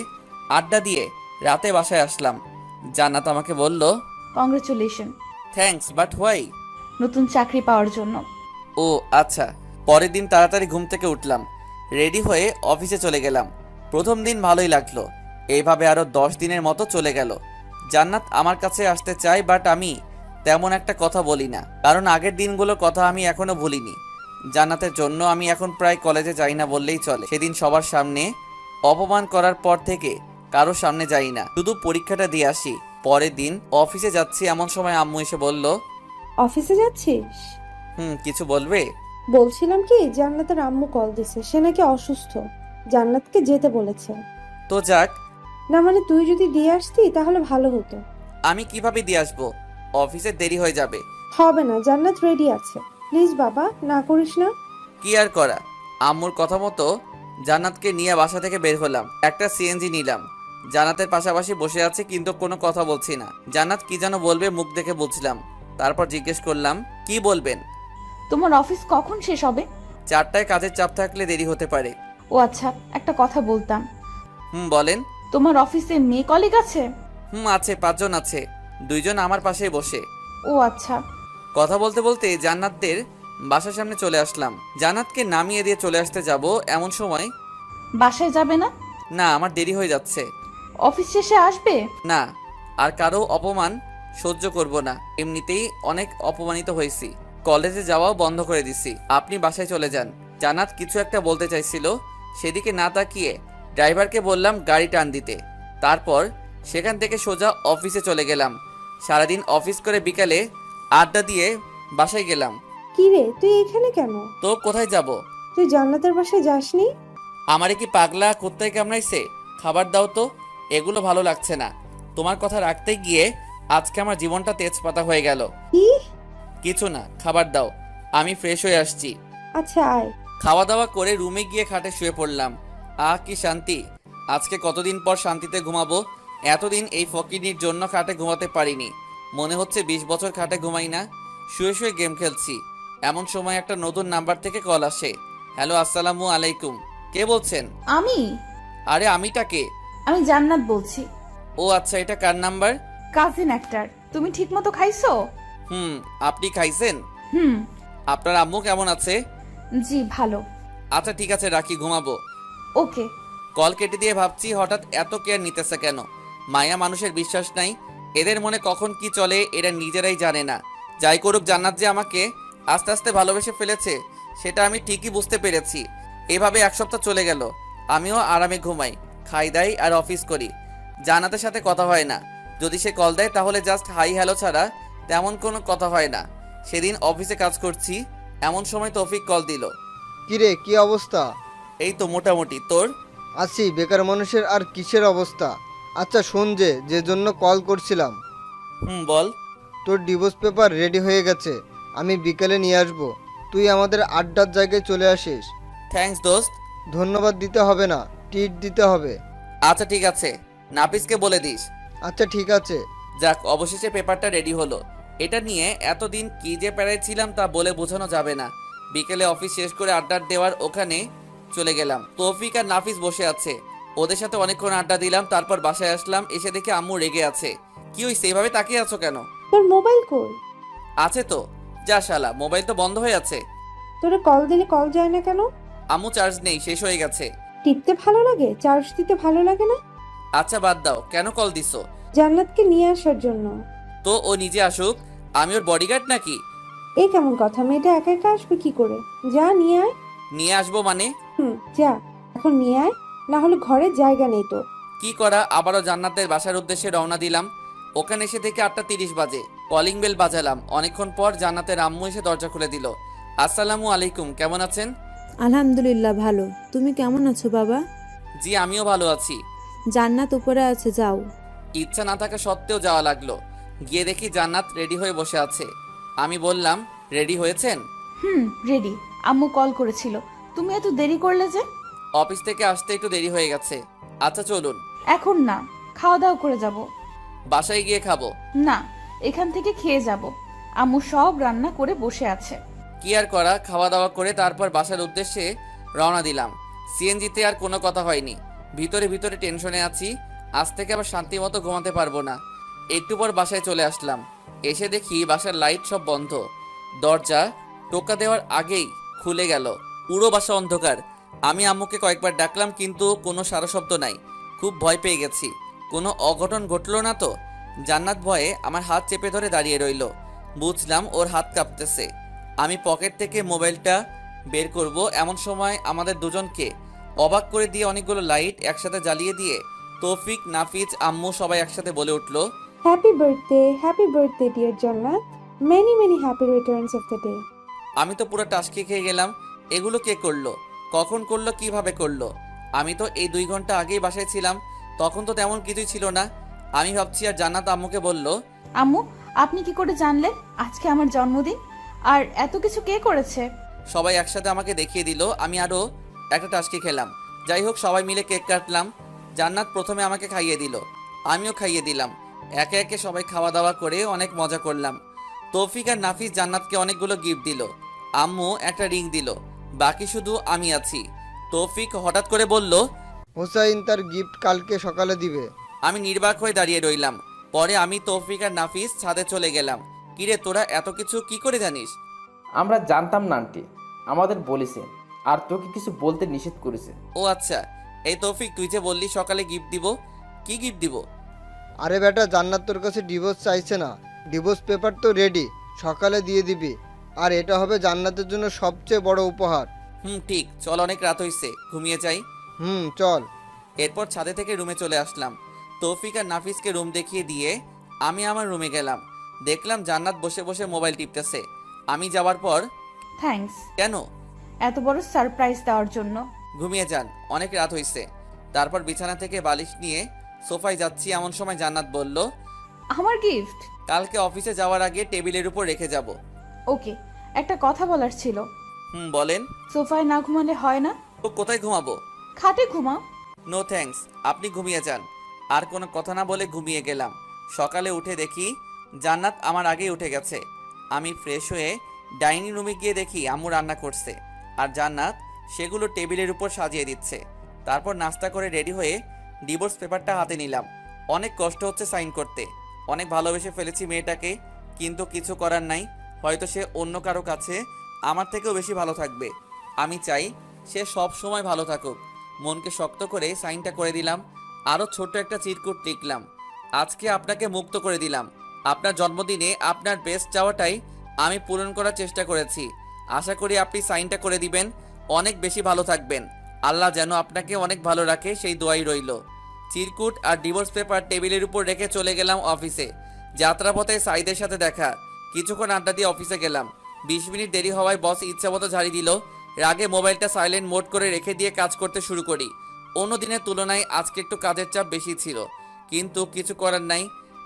A: আড্ডা দিয়ে রাতে বাসায় আসলাম। জান্নাত আমাকে বলল,
F: কংগ্রেচুলেশন।
A: Thanks, but why?
F: নতুন চাকরি পাওয়ার জন্য।
A: ও আচ্ছা। পরের দিন তাড়াতাড়ি ঘুম থেকে উঠলাম, রেডি হয়ে অফিসে চলে গেলাম। প্রথম দিন ভালোই লাগলো। এইভাবে আরও 10 দিনের মতো চলে গেল। জান্নাত আমার কাছে আসতে চাই, বাট আমি তেমন একটা কথা বলি না, কারণ আগের দিনগুলোর কথা আমি এখনো ভুলিনি। জান্নাতের জন্য আমি এখন প্রায় কলেজে যাই না বললেই চলে। সেদিন সবার সামনে অপমান করার পর থেকে কারোর সামনে যাই না, শুধু পরীক্ষাটা দিয়ে আসি। পরের দিন অফিসে যাচ্ছি, এমন সময় আম্মু এসে বলল,
B: অফিসে যাচ্ছিস?
A: কিছু বলবে?
B: বলছিলাম কি, জান্নাতের আম্মু কল দিছে, সে নাকি অসুস্থ, জান্নাতকে যেতে বলেছে।
A: তো যাক।
B: না মানে, তুই যদি দিয়ে আসতি তাহলে ভালো হতো।
A: আমি কিভাবে দিয়ে আসবো? অফিসে দেরি হয়ে যাবে।
B: হবে না, জান্নাত রেডি আছে। প্লিজ বাবা, না করিস না।
A: কি আর করা, আম্মুর কথা মতো জান্নাতকে নিয়ে বাসা থেকে বের হলাম। একটা সিএনজি নিলাম। জান্নাতের পাশাপাশি বসে আছে, কিন্তু কোনো কথা বলছি না। জান্নাত কি যেন বলবে, মুখ দেখে বুঝলাম। তারপর জিজ্ঞেস করলাম, কি বলবেন?
F: তোমার অফিস কখন শেষ হবে?
A: 4টায় কাজের চাপ থাকলে দেরি হতে পারে।
F: ও আচ্ছা, একটা কথা বলতাম।
A: বলেন।
F: তোমার অফিসে মেয়ে কলিগ আছে?
A: আছে, 5 জন আছে, 2 জন আমার পাশেই বসে।
F: ও আচ্ছা।
A: কথা বলতে বলতে জান্নাতদের বাসার সামনে চলে আসলাম। জান্নাতকে নামিয়ে দিয়ে চলে আসতে যাব এমন সময়,
F: বাসায় যাবে না?
A: না আমার দেরি হয়ে যাচ্ছে।
F: অফিস শেষে আসবে?
A: না, আর কারো অপমান সহ্য করব না, এমনিতেই অনেক অপমানিত হয়েছি। কলেজে যাওয়াও বন্ধ করে দিছি, আপনি বাসায় চলে যান। জান্নাত কিছু একটা বলতে চাইছিল, সেদিকে না তাকিয়ে ড্রাইভারকে বললাম গাড়ি টান দিতে। তারপর সেখান থেকে সোজা অফিসে চলে গেলাম। সারাদিন অফিস করে বিকালে আড্ডা দিয়ে বাসায় গেলাম।
B: কি রে, তুই এখানে কেন?
A: তো কোথায় যাব?
B: তুই জান্নাতের বাসায় যাসনি?
A: আমারে কি পাগলা কুত্তায় কামড়াইছে? খাবার দাও তো, এগুলো ভালো লাগছে না। তোমার কথা রাখতে গিয়ে আজকে আমার জীবনটা তেজপাতা হয়ে গেল।
B: কি?
A: কিছু না, খাবার দাও, আমি ফ্রেশ হয়ে আসছি।
B: আচ্ছা আয়।
A: খাওয়া দাওয়া করে রুমে গিয়ে খাটে শুয়ে পড়লাম। কি শান্তি! আজকে কতদিন পর শান্তিতে ঘুমাবো। এতদিন এই ফকিনির জন্য খাটে ঘুমাতে পারিনি। মনে হচ্ছে 20 বছর খাটে ঘুমাই না। শুয়ে শুয়ে গেম খেলছি, এমন সময় একটা নতুন নাম্বার থেকে কল আসে। হ্যালো, আসসালামু আলাইকুম। কে বলছেন?
F: আমি
A: আরে আমিটাকে।
F: আমি জান্নাত বলছি।
A: ও আচ্ছা, এটা কার নাম্বার?
F: কাজিন একটার। তুমি ঠিকমতো খাইছো?
A: আপনি খাইছেন?
F: হুম।
A: আপনার আম্মু কেমন আছে?
F: জি ভালো।
A: আচ্ছা ঠিক আছে, রাখি, ঘুমাবো।
F: ওকে।
A: কল কেটে দিয়ে ভাবছি হঠাৎ এত কেয়ার নিতেছে কেন। মায়া মানুষের বিশ্বাস নাই, এদের মনে কখন কি চলে এরা নিজেরাই জানে না। যাই করুক, জান্নাত যে আমাকে আস্তে আস্তে ভালোবেসে ফেলেছে সেটা আমি ঠিকই বুঝতে পেরেছি। এভাবে 1 সপ্তাহ চলে গেল, আমিও আরামে ঘুমাই, খাই দাই আর অফিস করি। জান্নাতের সাথে কথা হয় না, যদি সে কল দেয় তাহলে জাস্ট হাই হ্যালো ছাড়া তেমন কোনো কথা হয় না। সেদিন অফিসে কাজ করছি, এমন সময় তৌফিক কল দিল।
D: কিরে, কি অবস্থা?
A: এই তো মোটামুটি, তোর?
D: আছি, বেকার মানুষের আর কিসের অবস্থা? আচ্ছা শোন, যে জন্য কল করছিলাম,
A: বল।
D: তোর ডিভোর্স পেপার রেডি হয়ে গেছে, আমি বিকেলে নিয়ে আসবো। তুই আমাদের আড্ডার জায়গায় চলে আসিস।
A: থ্যাঙ্কস দোস্ত।
D: ধন্যবাদ দিতে হবে না, ট্রিট দিতে হবে।
A: আচ্ছা ঠিক আছে, নাফিসকে বলে দিস।
D: আচ্ছা ঠিক আছে।
A: যাক, অবশেষে পেপারটা রেডি হলো। এটা নিয়ে এতদিন কি যে পেরেছিলাম তা বলে বোঝানো যাবে না। বিকেলে অফিস শেষ করে আড্ডা দেওয়ার ওখানে চলে গেলাম। তৌফিক আর নাফিস বসে আছে, ওদের সাথে অনেকক্ষণ আড্ডা দিলাম। তারপর বাসায় আসলাম, এসে দেখে আম্মু রেগে আছে। কি হইছে, এইভাবে তাকিয়ে আছো কেন?
B: তোর মোবাইল কই?
A: আছে তো। যা শালা, মোবাইল তো বন্ধ হয়ে আছে।
B: তোরে কল দিলে কল যায় না কেন?
A: আম্মু চার্জ নেই, শেষ হয়ে গেছে।
B: টিপতে ভালো লাগে, চার্জ দিতে ভালো লাগে না?
A: আচ্ছা বাদ দাও, কেন কল দিছো?
B: জান্নাতকে নিয়ে আসার জন্য।
A: তো ও নিজে আসুক, আমি ওর বডিগার্ড নাকি?
B: এই কেমন কথা? মেয়েটা একা একা আসবে কি করে? যা নিয়ে আয়।
A: নিয়ে আসবো মানে?
B: যা, এখন নিয়ে আয়, না হলে ঘরে জায়গা নেই তোর।
A: কি করা, আবারও জান্নাতের বাসার উদ্দেশ্যে রওনা দিলাম। ওখানে এসে থেকে 8:30 বাজে। কলিং বেল বাজালাম, অনেকক্ষণ পর জান্নাতের আম্মু এসে দরজা খুলে দিল। আসসালামু আলাইকুম, কেমন আছেন?
E: আলহামদুলিল্লাহ ভালো। তুমি কেমন আছো বাবা?
A: জি আমিও ভালো আছি।
E: জান্নাত উপরে আছে, যাও।
A: ইচ্ছা না থাকা সত্ত্বেও যাওয়া লাগলো। গিয়ে দেখি জান্নাত রেডি হয়ে বসে আছে। আমি বললাম, রেডি হয়েছেন?
F: রেডি। আম্মু কল করেছিল। তুমি এত দেরি করলে যে?
A: অফিস থেকে আসতে একটু দেরি হয়ে গেছে। আচ্ছা চলুন।
F: এখন না, খাওয়া দাওয়া করে যাব।
A: বাসায় গিয়ে খাবো।
F: না, এখান থেকে খেয়ে যাব। আম্মু সব রান্না করে বসে আছে।
A: কি আর করা, খাওয়া দাওয়া করে তারপর বাসার উদ্দেশ্যে রওনা দিলাম। সিএনজিতে আর কোনো কথা হয়নি। ভিতরে ভিতরে টেনশনে আছি, আজ থেকে আবার শান্তি মতো ঘুমাতে পারবো না। একটু পর বাসায় চলে আসলাম। এসে দেখি বাসার লাইট সব বন্ধ। দরজা টোকা দেওয়ার আগেই খুলে গেল। পুরো বাসা অন্ধকার। আমি আম্মুকে কয়েকবার ডাকলাম, কিন্তু কোনো সারা শব্দ নাই। খুব ভয় পেয়ে গেছি, কোনো অঘটন ঘটলো না তো? জান্নাত ভয়ে আমার হাত চেপে ধরে দাঁড়িয়ে রইল। বুঝলাম ওর হাত কাঁপতেছে। আমি পকেট থেকে মোবাইলটা বের করব, এমন সময় আমাদের দুজনকে অবাক করে দিয়ে অনেকগুলো লাইট একসাথে জ্বালিয়ে দিয়ে তৌফিক, নাফিজ, আম্মু সবাই একসাথে বলে উঠল,
B: হ্যাপি বার্থডে ডিয়ার জান্নাত, many many happy Returns of the day.
A: আমি তো পুরো টাসকি খেয়ে গেলাম। এগুলো কে করলো, কখন করলো, কিভাবে করলো? আমি তো এই 2 ঘন্টা আগেই বাসায় ছিলাম, তখন তো তেমন কিছুই ছিল না। আমি ভাবছি, আর জান্নাত আম্মুকে বলল,
F: আম্মু আপনি কি করে জানলেন আজকে আমার জন্মদিন? আর এত কিছু কে করেছে?
A: সবাই একসাথে আমাকে দেখিয়ে দিল। আমি আরও একটা টাসকি খেলাম। যাই হোক, সবাই মিলে কেক কাটলাম। জান্নাত প্রথমে আমাকে খাইয়ে দিল, আমিও খাইয়ে দিলাম। একে একে সবাই খাওয়া দাওয়া করে অনেক মজা করলাম। তৌফিক আর নাফিস জান্নাতকে অনেকগুলো গিফট দিল। আম্মু একটা রিং দিল। বাকি শুধু আমি আছি। তৌফিক হঠাৎ করে বলল,
D: হোসাইন তার গিফট কালকে সকালে দিবে।
A: আমি নির্বাক হয়ে দাঁড়িয়ে রইলাম। পরে আমি তৌফিক আর নাফিস ছাদে চলে গেলাম। কিরে তোরা এত কিছু কি করে জানিস?
C: আমরা জানতাম না আন্টি, আমাদের বলেছে আর তোকে কিছু বলতে নিষেধ করেছে।
A: ও আচ্ছা। এই তৌফিক, তুই যে বললি সকালে গিফট দিব, কি গিফট দিব?
D: আরে বেটা, জান্নাত তোর কাছে ডিভোর্স চাইছে না, ডিভোর্স পেপার তো রেডি, সকালে দিয়ে দিবি। আর এটা হবে জান্নাতের জন্য সবচেয়ে বড় উপহার।
A: ঠিক, চল, অনেক রাত হইছে, ঘুমিয়ে যাই।
D: চল।
A: এরপর ছাদে থেকে রুমে চলে আসলাম। তৌফিক আর নাফিসকে রুম দেখিয়ে দিয়ে আমি আমার রুমে গেলাম। দেখলাম জান্নাত বসে বসে মোবাইল টিপতেছে। আমি যাওয়ার পর,
F: থ্যাঙ্কস
A: কেন?
F: এত বড় সারপ্রাইজ দেওয়ার জন্য।
A: ঘুমিয়ে যান, অনেক রাত হইছে। তারপর বিছানা থেকে বালিশ নিয়ে সোফায় যাচ্ছি, এমন সময় জান্নাত বলল,
F: আমার গিফট?
A: কালকে অফিসে যাওয়ার আগে টেবিলের উপর রেখে যাব।
F: ওকে, একটা কথা বলার ছিল।
A: বলেন।
F: সোফায় না ঘুমালে হয় না?
A: তো কোথায় ঘুমাবো?
F: খাটে ঘুমাও।
A: নো থ্যাঙ্কস, আপনি ঘুমিয়ে যান। আর কোনো কথা না বলে ঘুমিয়ে গেলাম। সকালে উঠে দেখি জান্নাত আমার আগেই উঠে গেছে। আমি ফ্রেশ হয়ে ডাইনিং রুমে গিয়ে দেখি আম্মু রান্না করছে আর জান্নাত সেগুলো টেবিলের উপর সাজিয়ে দিচ্ছে। তারপর নাস্তা করে রেডি হয়ে ডিভোর্স পেপারটা হাতে নিলাম। অনেক কষ্ট হচ্ছে সাইন করতে। অনেক ভালোবেসে ফেলেছি মেয়েটাকে, কিন্তু কিছু করার নাই। হয়তো সে অন্য কারো কাছে আমার থেকেও বেশি ভালো থাকবে। আমি চাই সে সব সময় ভালো থাকুক। মনকে শক্ত করে সাইনটা করে দিলাম। আরও ছোট্ট একটা চিরকুট লিখলাম, আজকে আপনাকে মুক্ত করে দিলাম। আপনার জন্মদিনে আপনার বেস্ট চাওয়াটাই আমি পূরণ করার চেষ্টা করেছি। আশা করি আপনি সাইনটা করে দিবেন। অনেক বেশি ভালো থাকবেন। আল্লাহ যেন আপনাকে অনেক ভালো রাখে, সেই দোয়াই রইল। চিরকুট আর ডিভোর্স পেপার টেবিলের উপর রেখে চলে গেলাম অফিসে। যাত্রাপথে সাইদের সাথে দেখা। কিছুক্ষণ আড্ডা দিয়ে অফিসে গেলাম। 20 মিনিট দেরি হওয়ায় বস ইচ্ছামতো ঝাড়ি দিল। রাগে মোবাইলটা সাইলেন্ট মোড করে রেখে দিয়ে কাজ করতে শুরু করি। অন্য দিনের তুলনায় আজকে একটু কাজের চাপ বেশি ছিল, কিন্তু কিছু করার নাই।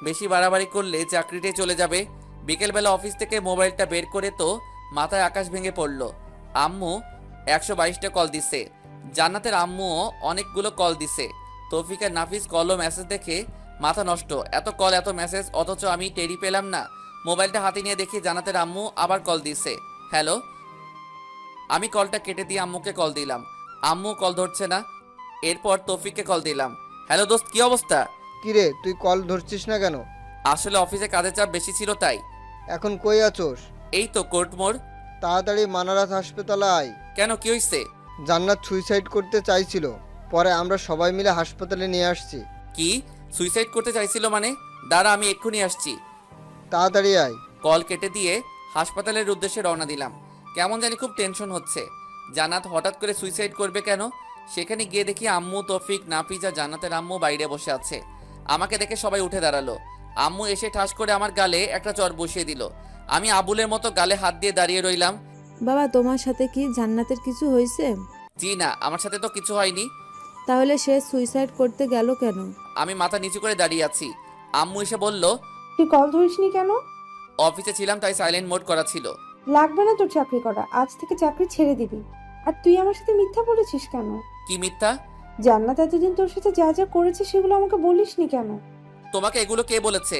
A: বেশি বাড়াবাড়ি করলে চাকরিটাই চলে যাবে। বিকেলবেলা অফিস থেকে মোবাইলটা বের করে তো মাথায় আকাশ ভেঙে পড়ল। আম্মু 122টা কল দিছে। জান্নাতের আম্মুও অনেকগুলো কল দিছে। তৌফিক আর নাফিস কল ও মেসেজ দেখে মাথা নষ্ট। এত কল, এত মেসেজ, অথচ আমি টেরি পেলাম না। মোবাইলটা হাতে নিয়ে দেখি জান্নাতের আম্মু আবার কল দিছে। হ্যালো। আমি কলটা কেটে দিয়ে আম্মুকে কল দিলাম। আম্মু কল ধরছে না। এরপর তৌফিককে কল দিলাম। হ্যালো দোস্ত, কি অবস্থা?
D: কিরে, তুই কল ধরছিস না কেন?
A: আসলে অফিসে কাজের চাপ বেশি ছিল তাই।
D: এখন কই আছোস?
A: এই তো কোর্ট মোড়।
D: তাড়াতাড়ি মানারাত হাসপাতালে আয়।
A: কেন, কি হইছে?
D: জান্নাত সুইসাইড করতে চাইছিল, পরে আমরা সবাই মিলে হাসপাতালে নিয়ে আসছি।
A: কি? সুইসাইড করতে চাইছিল মানে? দাঁড়া, আমি এক্ষুনি আসছি।
D: তাড়াতাড়ি আয়।
A: কল কেটে দিয়ে হাসপাতালের উদ্দেশ্যে রওনা দিলাম। কেমন জানি খুব টেনশন হচ্ছে। জান্নাত হঠাৎ করে সুইসাইড করবে কেন? সেখানে গিয়ে দেখি আম্মু, তৌফিক, নাফিস আর জান্নাতের আম্মু বাইরে বসে আছে। আমাকে দেখে সবাই উঠে দাঁড়ালো। আম্মু এসে ঠাস করে আমার গালে একটা চড় বসিয়ে দিল। আমি আবুলের মতো গালে হাত দিয়ে দাঁড়িয়ে রইলাম।
E: বাবা, তোমার সাথে কি জান্নাতের কিছু হয়েছে?
A: জি না, আমার সাথে তো কিছু হয়নি।
E: তাহলে সে সুইসাইড করতে গেল কেন?
A: আমি মাথা নিচু করে দাঁড়িয়ে আছি। আম্মু এসে বলল,
B: তুই কল ধরিসনি কেন?
A: অফিসে ছিলাম তাই সাইলেন্ট মোড করা ছিল।
B: লাগবে না তোর চাকরি করা, আজ থেকে চাকরি ছেড়ে দিবি। আর তুই আমার সাথে মিথ্যা বলেছিস কেন?
A: কি মিথ্যা?
B: জান্নাত এতদিন তোর সাথে যা যা করেছে সেগুলো আমাকে বলিসনি কেন?
A: তোমাকে এগুলো কে বলেছে?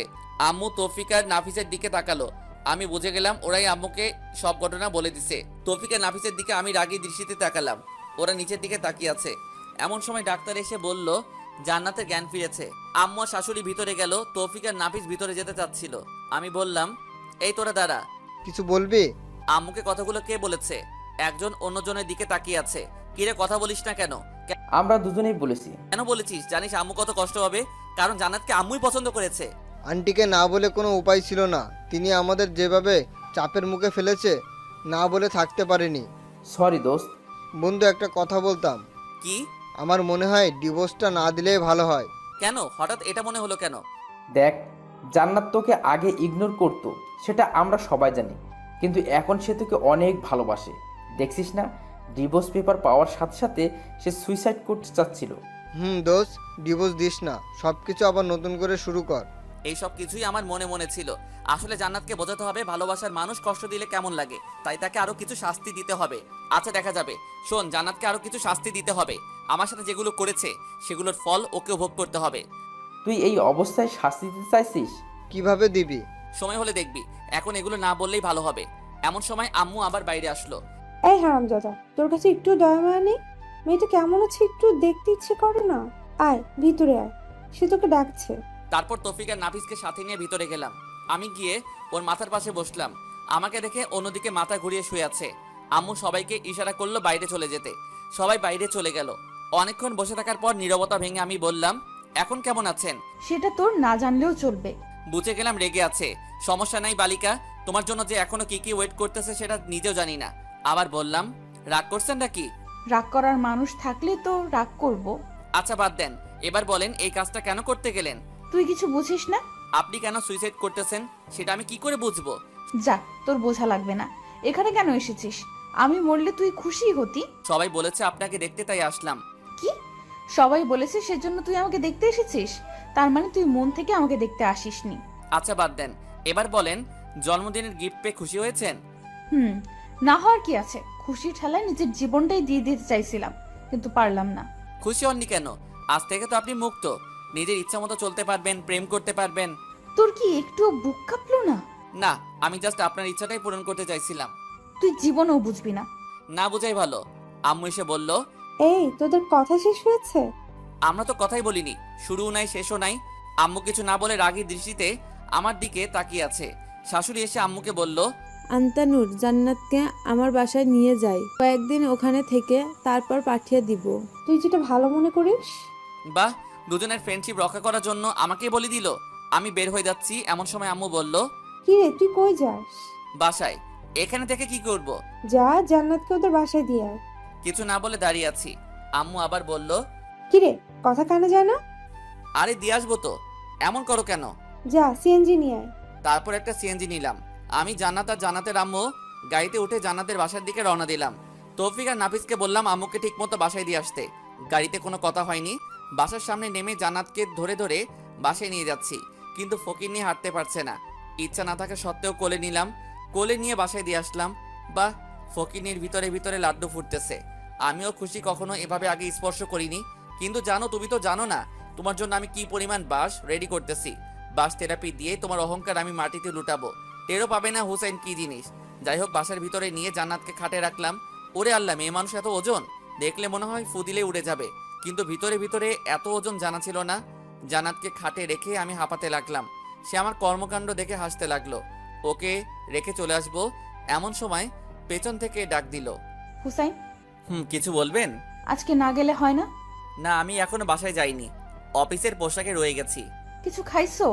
A: আম্মু তৌফিক আর নাফিসের দিকে তাকালো। আমি বুঝে গেলাম ওরাই আম্মুকে সব ঘটনা বলে দিছে। তৌফিক আর নাফিসের দিকে আমি রাগী দৃষ্টিতে তাকালাম। ওরা নিচের দিকে তাকিয়ে আছে। এমন সময় ডাক্তার এসে বলল জান্নাতের জ্ঞান ফিরেছে। আম্মু আর শাশুড়ি ভিতরে গেল। তৌফিক আর নাফিস ভিতরে যেতে চাচ্ছিল। আমি বললাম, এই তোরা দাঁড়া।
D: কিছু বলবি?
A: আম্মুকে কথাগুলো কে বলেছে? একজন অন্যজনের দিকে তাকিয়ে আছে। কিরে, কথা বলিস না কেন?
C: আমরা দুজনেই বলেছি।
A: কেন বলেছিস? জানিস আম্মু কত কষ্ট হবে, কারণ জান্নাতকে আম্মুই পছন্দ করেছে।
D: আন্টিকে না বলে কোনো উপায় ছিল না। তিনি আমাদের যেভাবে চাপের মুখে ফেলেছে, না বলে থাকতে পারেনি।
C: সরি দোস্ত।
D: বন্ধু, একটা কথা বলতাম।
A: কি?
D: আমার মনে হয় ডিভোর্সটা না দিলেই ভালো হয়।
A: কেন হঠাৎ এটা মনে হলো কেন?
C: দেখ, জান্নাত তোকে আগে ইগনোর করতো, সেটা আমরা সবাই জানি, কিন্তু এখন সে তোকে অনেক ভালোবাসে। দেখছিস না, ডিভোর্স পেপার পাওয়ার সাথে সাথে সে সুইসাইড করতে চাচ্ছিল।
D: দোস্ত, ডিভোর্স দিস না, সব কিছু আবার নতুন করে শুরু কর।
A: এই সব কিছুই আমার মনে মনে ছিল। আসলে জান্নাতকে বোঝাতে হবে ভালোবাসার মানুষ কষ্ট দিলে কেমন লাগে, তাই তাকে আরো কিছু শাস্তি দিতে হবে। আচ্ছা, দেখা যাবে। শোন, জান্নাতকে আরো কিছু শাস্তি দিতে হবে। আমার সাথে যেগুলো করেছে সেগুলোর ফল ওকে ভোগ করতে হবে।
C: তুই এই অবস্থায় শাস্তি দিতে চাইছিস?
D: কিভাবে দিবি?
A: সময় হলে দেখবি। এখন এগুলো না বললেই ভালো হবে। এমন সময় আম্মু আবার বাইরে আসলো।
B: এই হারামজাদা, তোর কাছে একটু দয়া মায়া নেই? মেয়েটা কেমন আছে একটু দেখতে ইচ্ছে করে না? আয় ভিতরে আয়, সে তোকে ডাকছে।
A: তারপর তৌফিক আর নাফিসকে সাথে নিয়ে ভিতরে গেলাম। আমি গিয়ে ওর মাথার পাশে বসলাম। আমাকে দেখে অন্যদিকে মাথা ঘুরিয়ে শুয়ে আছে। আম্মু সবাইকে ইশারা করলো বাইরে চলে যেতে। সবাই বাইরে চলে গেল। অনেকক্ষণ বসে থাকার পর নীরবতা ভেঙে আমি বললাম, এখন কেমন আছেন?
F: সেটা তোর না জানলেও চলবে।
A: বুঝে গেলাম রেগে আছে। সমস্যা নাই বালিকা, তোমার জন্য যে এখনো কি কি ওয়েট করতেছে সেটা নিজেও জানি না। আবার বললাম, রাগ করছেন নাকি?
F: রাগ করার মানুষ থাকলে তো রাগ করব।
A: আচ্ছা বাদ দেন, এবার বলেন এই কাজটা কেন করতে গেলেন?
F: তুই কিছু বুঝিস না?
A: আপনি কেন সুইসাইড করতেছেন সেটা আমি কি করে বুঝবো?
F: যা, তোর বোঝা লাগবে না। এখানে কেন এসেছিস? আমি মরলে তুই খুশি হতি?
A: সবাই বলেছে আপনাকে দেখতে, তাই আসলাম।
F: কি? সবাই বলেছে সেজন্য তুই আমাকে দেখতে এসেছিস? তার মানে তুই মন থেকে আমাকে দেখতে আসিসনি।
A: আচ্ছা বাদ দেন, এবার বলেন জন্মদিনের গিফট পেয়ে খুশি হয়েছেন?
F: না হওয়ার কি আছে? খুশি ঠেলায় নিজের জীবনটাই দিয়ে দিতে চাইছিলাম, কিন্তু পারলাম না।
A: খুশি হননি কেন? আজ থেকে তো আপনি মুক্ত, নিজের ইচ্ছা মতো চলতে পারবেন, প্রেম করতে পারবেন।
F: তোর কি একটু বুক কাঁপলো না?
A: না, আমি জাস্ট আপনার ইচ্ছাটাই পূরণ করতে চাইছিলাম।
F: তুই জীবনেও বুঝবি না।
A: না বুঝাই ভালো। আম্মু এসে বলল,
B: এই তোদের কথা শেষ হয়েছে?
A: আমরা তো কথাই বলিনি, শুরুও নাই শেষও নাই। আম্মু কিছু না বলে রাগী দৃষ্টিতে আমার দিকে তাকিয়ে আছে। শাশুড়ি এসে আম্মুকে বলল,
E: আন্তানুর জান্নাতকে আমার বাসায় নিয়ে যাই, কয়েকদিন ওখানে থেকে তারপর পাঠিয়ে দিব।
B: তুই যেটা ভালো মনে করিস।
A: বাহ, দুজনের ফ্রেন্ডশিপ রক্ষা করার জন্য আমাকে বলে দিল। আমি বের হয়ে যাচ্ছি, এমন সময় আম্মু বলল,
B: কি রে তুই কই যাস?
A: বাসায়। এখানে থেকে কি করব?
B: যা জান্নাতকে ওদের বাসায় দিয়ে আয়।
A: কিছু না বলে দাঁড়িয়ে আছি। আম্মু আবার বলল,
B: কি রে কথা কানে যায় না?
A: আরে দিয়ে আসবো তো, এমন করো কেন?
B: যা সিএনজি নিয়ে আয়।
A: তারপর একটা সিএনজি নিলাম। আমি জান্নাত আর জান্নাতের আম্মু গাড়িতে উঠে জান্নাতের বাসার দিকে রওনা দিলাম। তৌফিক আর নাফিসকে বললাম আম্মুকে ঠিক মতো বাসায় দিয়ে আসতে। গাড়িতে কোনো কথা হয়নি। বাসার সামনে নেমে জান্নাতকে ধরে ধরে বাসায় নিয়ে যাচ্ছি, কিন্তু ফকির নিয়ে হাঁটতে পারছে না। ইচ্ছা না থাকা সত্ত্বেও কোলে নিলাম। কোলে নিয়ে বাসায় দিয়ে আসলাম। বাহ, ফকিনির ভিতরে ভিতরে লাড্ডু ফুটতেছে। আমিও খুশি, কখনো এভাবে আগে স্পর্শ করিনি। কিন্তু জানো, তুমি তো জানো না তোমার জন্য আমি কি পরিমাণ বাঁশ রেডি করতেছি। বাঁশ থেরাপি দিয়ে তোমার অহংকার আমি মাটিতে লুটাবো, টেরও পাবে না হুসেন কি জিনিস। যাই হোক, বাসার ভিতরে নিয়ে জান্নাতকে খাটে রাখলাম। ওরে আল্লাহ, মেয়ে মানুষ এত ওজন, দেখলে মনে হয় ফুদিলে উড়ে যাবে, কিন্তু ভিতরে ভিতরে এত ওজন জানা ছিল না। জান্নাতকে খাটে রেখে আমি হাঁপাতে লাগলাম। সে আমার কর্মকাণ্ড দেখে হাসতে লাগলো। ওকে রেখে চলে আসবো, এমন সময় পেছন থেকে ডাক দিল,
F: হুসাইন,
A: কিছু বলবেন?
F: আজকে না গেলে হয় না?
A: না, আমি এখনো বাসায় যাইনি, অফিসের পোশাকে রয়ে গেছি।
F: কিছু খাইছো?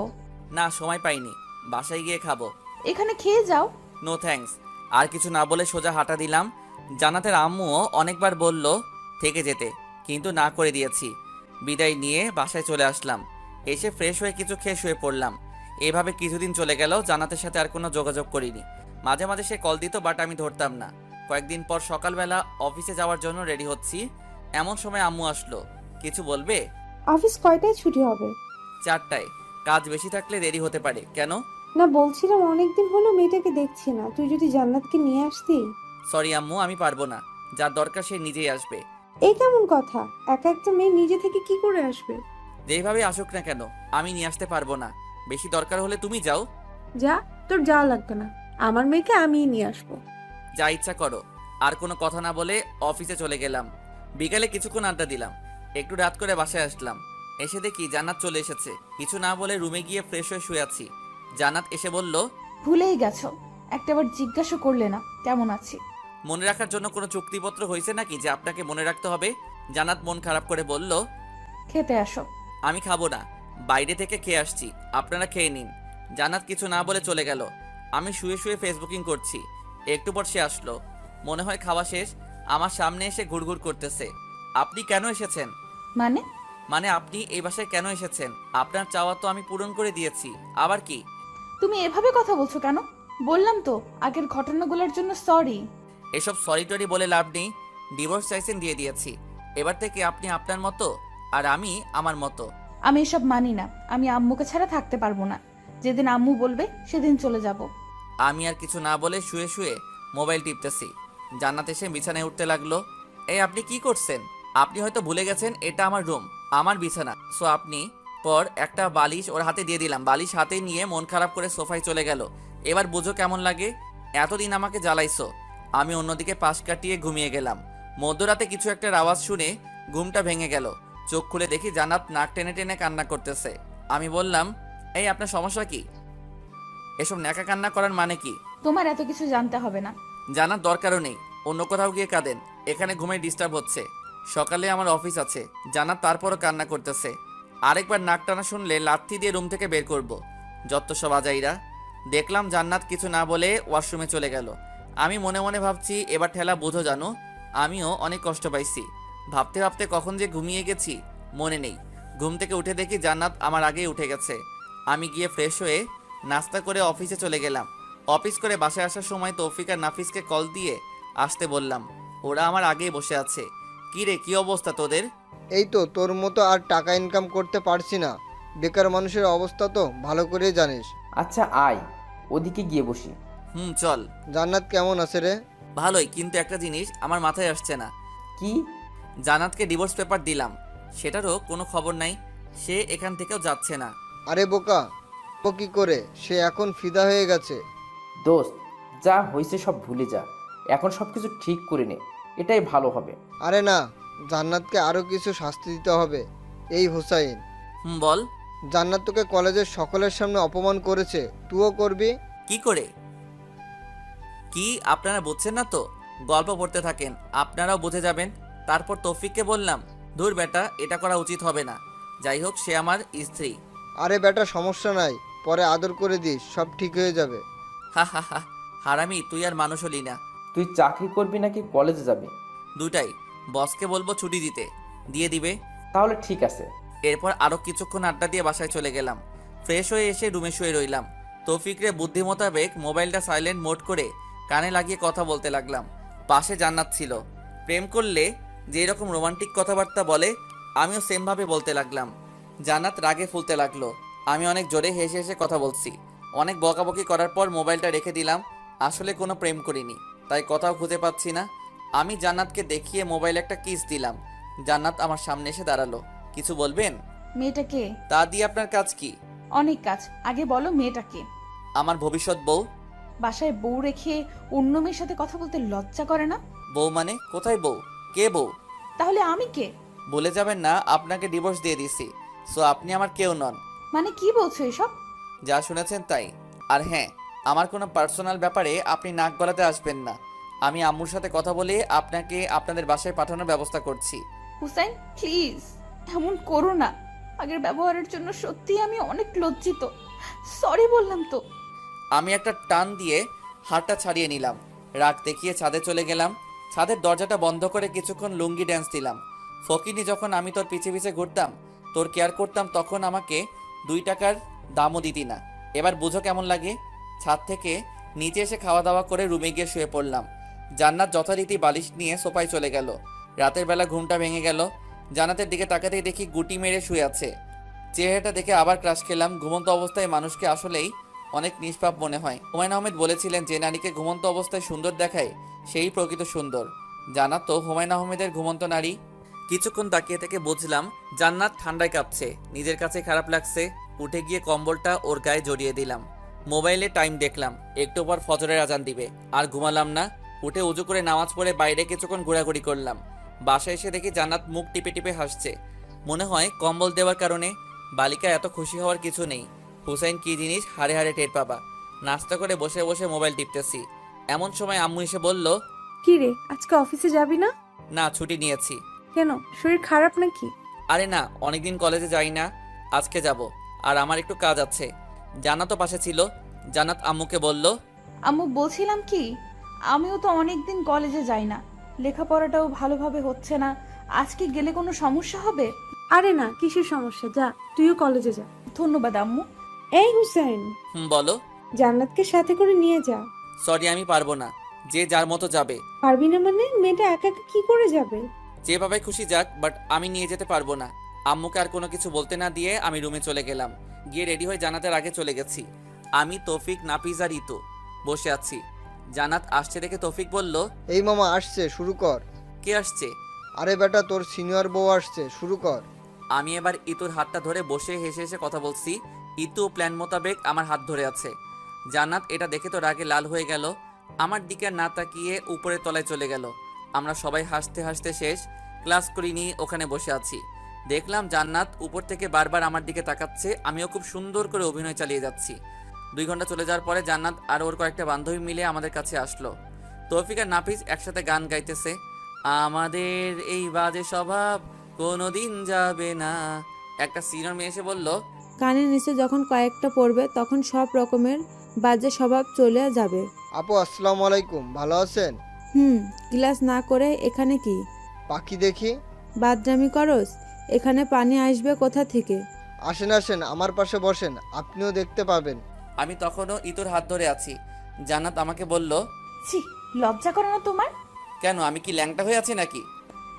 A: না, সময় পাইনি, বাসায় গিয়ে খাবো।
F: এখানে খেয়ে যাও।
A: No thanks. আর কিছু না বলে সোজা হাঁটা দিলাম। জান্নাতের আম্মুও অনেকবার বলল থেকে যেতে, কিন্তু না করে দিয়েছি। বিদায় নিয়ে বাসায় চলে আসলাম। এসে ফ্রেশ হয়ে কিছু খেয়ে শুয়ে পড়লাম। এভাবে কিছুদিন চলে গেল, জান্নাতের সাথে আর কোনো যোগাযোগ করিনি। মাঝে মাঝে সে কল দিত, বাট আমি ধরতাম না। কয়েকদিন পর সকালবেলা অফিসে যাওয়ার জন্য রেডি হচ্ছি, এমন সময় আম্মু আসলো। কিছু বলবে?
B: অফিস কয়টায় ছুটি হবে?
A: 4টায়। কাজ বেশি থাকলে দেরি হতে পারে। কেন?
B: না বলছিলাম অনেকদিন হলো মেয়েটাকে দেখছি না, তুই যদি জান্নাতকে নিয়ে আসতি।
A: সরি আম্মু, আমি পারবো না। যার দরকার সে নিজেই আসবে।
B: এই কেমন কথা? একা একটা মেয়ে নিজে থেকে কি করে আসবে?
A: যেভাবে আসুক না কেন, আমি নিয়ে আসতে পারবো না। বেশি দরকার হলে তুমি যাও।
B: যা, তোর যাওয়া লাগবে না, আমার মেয়েকে আমিই নিয়ে আসবো।
A: যা ইচ্ছা করো। আর কোনো কথা না বলে অফিসে চলে গেলাম। বিকালে কিছুক্ষণ আড্ডা দিলাম। একটু রাত করে বাসায় আসলাম। এসে দেখি জান্নাত চলে এসেছে। কিছু না বলে রুমে গিয়ে ফ্রেশ হয়ে শুয়ে আছি। জান্নাত এসে বলল,
F: ভুলেই গেছো, একটাবার জিজ্ঞাসা করলে না কেমন আছি।
A: মনে রাখার জন্য কোনো চুক্তিপত্র হয়েছে নাকি যে আপনাকে মনে রাখতে হবে? জান্নাত মন খারাপ করে বলল,
F: খেতে আসো।
A: আমি খাবো না, বাইরে থেকে খেয়ে আসছি, আপনারা খেয়ে নিন। জান্নাত কিছু না বলে চলে গেল। আমি শুয়ে শুয়ে ফেসবুকিং করছি। একটু পর সে আসলো। মনে হয় খাওয়া শেষ। আমার সামনে এসে ঘুরঘুর করতেছে। আপনি কেন এসেছেন? মানে আপনি এই বাসায় কেন এসেছেন? আপনার চাওয়া তো আমি পূরণ করে দিয়েছি, আবার কি?
F: তুমি এভাবে কথা বলছো কেন? বললাম তো আগের ঘটনাগুলোর জন্য সরি।
A: এসব সরি টরি বলে লাভ নেই। ডিভোর্স চাইছেন, দিয়ে দিয়েছি। এবার থেকে আপনি আপনার মতো আর আমি আমার মতো।
F: আমি এসব মানি না। আমি আম্মুকে ছাড়া থাকতে পারবো না। যেদিন আম্মু বলবে সেদিন চলে যাব।
A: আমি আর কিছু না বলে শুয়ে শুয়ে মোবাইল টিপতেছি। জান্নাত এসে বিছানায় উঠতে লাগলো। এই আপনি কি করছেন? আপনি হয়তো ভুলে গেছেন এটা আমার রুম, আমার বিছানা। সো আপনি পর একটা বালিশ ওর হাতে দিয়ে দিলাম। বালিশ হাতে নিয়ে মন খারাপ করে সোফায় চলে গেল। এবার বুঝো কেমন লাগে। এতদিন আমাকে জ্বালাইছো। আমি অন্যদিকে পাশ কাটিয়ে ঘুমিয়ে গেলাম। মধ্যরাতে কিছু একটা আওয়াজ শুনে ঘুমটা ভেঙে গেল। চোখ খুলে দেখি জান্নাত নাক টেনে টেনে কান্না করতেছে। আমি বললাম, এই আপনার সমস্যা কি? এসব ন্যাকা কান্না করার মানে কি?
F: তোমার এত কিছু জানতে হবে না।
A: জানার দরকারও নেই, অন্য কোথাও গিয়ে কাঁদেন, এখানে ঘুমে ডিস্টার্ব হচ্ছে। সকালে আমার অফিস আছে। জান্নাত তারপরও কান্না করতেছে। আরেকবার নাক টানা শুনলে লাথি দিয়ে রুম থেকে বের করব। যত সব আজাইরা। দেখলাম জান্নাত কিছু না বলে ওয়াশরুমে চলে গেল। আমি মনে মনে ভাবছি, এবার ঠেলা বোঝো জানো, আমিও অনেক কষ্ট পাইছি। ভাবতে ভাবতে কখন যে ঘুমিয়ে গেছি মনে নেই। ঘুম থেকে উঠে দেখি জান্নাত আমার আগেই উঠে গেছে। আমি গিয়ে ফ্রেশ হয়ে নাস্তা করে অফিসে চলে গেলাম। অফিস করে বাসায় আসার সময় তৌফিক আর নাফিসকে কল দিয়ে আসতে বললাম। ওরা আমার আগেই বসে আছে। কি রে, কি অবস্থা তোদের?
D: এই তো তোর মতো আর টাকা ইনকাম করতে পারছি না। বেকার মানুষের অবস্থা তো ভালো করেই জানিস।
C: আচ্ছা আয়, ওদিকে গিয়ে বসি।
A: চল।
D: জান্নাত কেমন আছে রে?
A: ভালোই, কিন্তু একটা জিনিস আমার মাথায় আসছে না।
C: কি?
A: জান্নাতকে ডিভোর্স পেপার দিলাম, সেটারও কোনো খবর নাই। সে এখান থেকেও যাচ্ছে না।
D: আরে বোকা, ও কি করে? সে এখন ফিদা হয়ে গেছে।
C: দোস্ত, যা হয়েছে সব ভুলে যা। এখন সব কিছু ঠিক করে নে, এটাই ভালো হবে।
D: আরে না, জান্নাতকে আরও কিছু শাস্তি দিতে হবে। এই হোসাইন,
A: বল।
D: জান্নাত তোকে কলেজের সকলের সামনে অপমান করেছে, তুইও করবি?
A: কি করে? কি আপনারা বুঝছেন না তো? গল্প পড়তে থাকেন, আপনারাও বুঝে যাবেন। তারপর তৌফিককে বললাম, ধুর বেটা, এটা করা উচিত হবে না। যাই হোক, সে আমার স্ত্রী।
D: আরে বেটা, সমস্যা নাই, পরে আদর করে দিস, সব ঠিক হয়ে যাবে।
A: হা হা হা, হারামি, তুই আর মানুষ হলি না।
C: তুই চাকরি করবি নাকি কলেজে যাবি?
A: দুটাই। বসকে বলবো ছুটি দিতে, দিয়ে দিবে।
C: তাহলে ঠিক আছে।
A: এরপর আরও কিছুক্ষণ আড্ডা দিয়ে বাসায় চলে গেলাম। ফ্রেশ হয়ে এসে রুমে শুয়ে রইলাম। তৌফিকরে বুদ্ধি মোতাবেক মোবাইলটা সাইলেন্ট মোড করে কানে লাগিয়ে কথা বলতে লাগলাম। পাশে জান্নাত ছিল। প্রেম করলে যেই রকম রোমান্টিক কথাবার্তা বলে, আমিও সেমভাবে বলতে লাগলাম। জান্নাত রাগে ফুলতে লাগলো। আমি অনেক জোরে হেসে হেসে কথা বলছি। অনেক বকাবকি করার পর মোবাইলটা রেখে দিলাম। আসলে কোনো প্রেম করিনি, তাই কথাও খুঁজে পাচ্ছি না। আমি জান্নাতকে দেখিয়ে মোবাইলে একটা কিস দিলাম। জান্নাত আমার সামনে এসে দাঁড়ালো। কিছু বলবেন?
F: মেয়েটাকে?
A: তা দিয়ে আপনার কাজ কি?
F: অনেক কাজ। আগে বলো মেয়েটাকে।
A: আমার ভবিষ্যৎ বউ।
F: বাসায় বউ রেখে অন্য মেয়ের সাথে কথা বলতে লজ্জা করে না?
A: বউ মানে? কোথায় বউ? কে বউ?
F: তাহলে আমি কে?
A: বলে যাবেন না আপনাকে ডিভোর্স দিয়ে দিছি, সো আপনি আমার কেউ নন।
F: মানে কি বলছো এসব?
A: যা শুনেছেন তাই। আর হ্যাঁ, আমার কোনো পার্সোনাল ব্যাপারে আপনি নাক গলাতে আসবেন না। আমি আম্মুর সাথে কথা বলে আপনাকে আপনাদের বাসায় পাঠানোর ব্যবস্থা করছি।
F: হুসাইন, প্লিজ এমন করো না। আগের ব্যবহারের জন্য সত্যি আমি অনেক লজ্জিত। সরি বললাম তো।
A: আমি একটা টান দিয়ে হাতটা ছাড়িয়ে নিলাম। রাগ দেখিয়ে ছাদে চলে গেলাম। ছাদের দরজাটা বন্ধ করে কিছুক্ষণ লুঙ্গি ড্যান্স দিলাম। ফকিনি, যখন আমি তোর পিছে পিছে ঘুরতাম, তোর কেয়ার করতাম, তখন আমাকে 2 টাকার দামও দিতি না। এবার বুঝো কেমন লাগে। ছাদ থেকে নিচে এসে খাওয়া দাওয়া করে রুমে গিয়ে শুয়ে পড়লাম। জান্নাত যথারীতি বালিশ নিয়ে সোফায় চলে গেল। রাতের বেলা ঘুমটা ভেঙে গেল। জান্নাতের দিকে তাকাতেই দেখি গুটি মেরে শুয়ে আছে। চেহারাটা দেখে আবার ক্রাশ খেলাম। ঘুমন্ত অবস্থায় মানুষকে আসলেই অনেক নিষ্পাপ মনে হয়। হুমায়ুন আহমেদ বলেছিলেন, যে নারীকে ঘুমন্ত অবস্থায় সুন্দর দেখায় সেই প্রকৃত সুন্দর। জান্নাত তো হুমায়ুন আহমেদের ঘুমন্ত নারী। কিছুক্ষণ তাকিয়ে থেকে বুঝলাম জান্নাত ঠান্ডায় কাঁপছে। নিজের কাছে খারাপ লাগছে। উঠে গিয়ে কম্বলটা ওর গায়ে জড়িয়ে দিলাম। মোবাইলে টাইম দেখলাম, একটু পর ফজরের আজান দিবে। আর ঘুমালাম না। উঠে উজু করে নামাজ পড়ে বাইরে কিছুক্ষণ ঘোরাঘুরি করলাম। বাসায় এসে দেখি জান্নাত মুখ টিপে টিপে হাসছে। মনে হয় কম্বল দেওয়ার কারণে। বালিকা এত খুশি হওয়ার কিছু নেই। হুসাইন কি জিনিস হাড়ে হাড়ে টের পাবা। নাস্তা করে বসে বসে মোবাইল টিপতেছি। এমন সময় আম্মু এসে বলল,
B: কি রে, আজকে অফিসে যাবি না?
A: না, ছুটি নিয়েছি।
B: কেন, শরীর খারাপ নাকি?
A: আরে না, অনেকদিন কলেজে যাই না, আজকে যাব। আর আমার একটু কাজ আছে। জান্নাতও পাশে ছিল। জান্নাত আম্মুকে বলল,
F: আম্মু, বলছিলাম কি, আমিও তো অনেকদিন কলেজে যাই না, লেখাপড়াটাও ভালোভাবে হচ্ছে না। আজকে গেলে কোনো সমস্যা হবে?
B: আরে না, কিসের সমস্যা, যা, তুইও কলেজে যা।
F: ধন্যবাদ আম্মু।
B: এই হুসাইন,
A: বলো।
B: জান্নাতকে সাথে করে নিয়ে যা।
A: সরি, আমি পারবো না। যে যার মতো যাবে।
B: পারবি না মানে? মেয়েটা একা একা কি করে যাবে?
A: যেভাবে খুশি যাক, বাট আমি নিয়ে যেতে পারবো না। আম্মুকে আর কোনো কিছু বলতে না দিয়ে আমি রুমে চলে গেলাম। গিয়ে রেডি হয়ে জান্নাতের আগে চলে গেছি। আমি, তৌফিক, নাফিজ আর ইতু বসে আছি। জান্নাত আসছে দেখে তৌফিক বলল,
D: এই মামা আসছে, শুরু কর।
A: কে আসছে?
D: আরে বেটা, তোর সিনিয়র বউ আসছে, শুরু কর।
A: আমি এবার ইতুর হাতটা ধরে বসে হেসে হেসে কথা বলছি। ইতু প্ল্যান মোতাবেক আমার হাত ধরে আছে। জান্নাত এটা দেখে তো রাগে লাল হয়ে গেল। আমার দিকে আর না তাকিয়ে উপরের তলায় চলে গেল। আমরা সবাই হাসতে হাসতে শেষ ক্লাস করিনি, ওখানে বসে আছি। দেখলাম জান্নাত উপর থেকে বারবার আমার দিকে তাকাচ্ছে, আমিও খুব সুন্দর করে অভিনয় চালিয়ে যাচ্ছি। 2 ঘন্টা চলে যাওয়ার পরে জান্নাত আর ওর কয়েকটা বান্ধবী মিলে আমাদের কাছে আসলো। তৌফিক আর নাফিস একসাথে গান গাইতেছে, আমাদের এই বাজে স্বভাব কোনোদিন যাবে না। একটা সিনিয়র মেয়ে এসে বলল,
E: কানের নিচে যখন কয়েকটা পড়বে তখন সব রকমের বাজে স্বভাব চলে যাবে।
D: আপু আসসালামু আলাইকুম, ভালো আছেন?
E: ক্লাস না করে এখানে কি
D: পাখি দেখি।
E: বাদরামি করস? এখানে পানি আসবে কোথা থেকে?
D: আসেন আসেন, আমার পাশে বসেন, আপনিও দেখতে পাবেন।
A: আমি তখনও ইতুর হাত ধরে আছি। জান্নাত আমাকে বলল,
F: ছি, লজ্জা করে না তোমার?
A: কেন, আমি কি ল্যাংটা হয়ে আছি নাকি?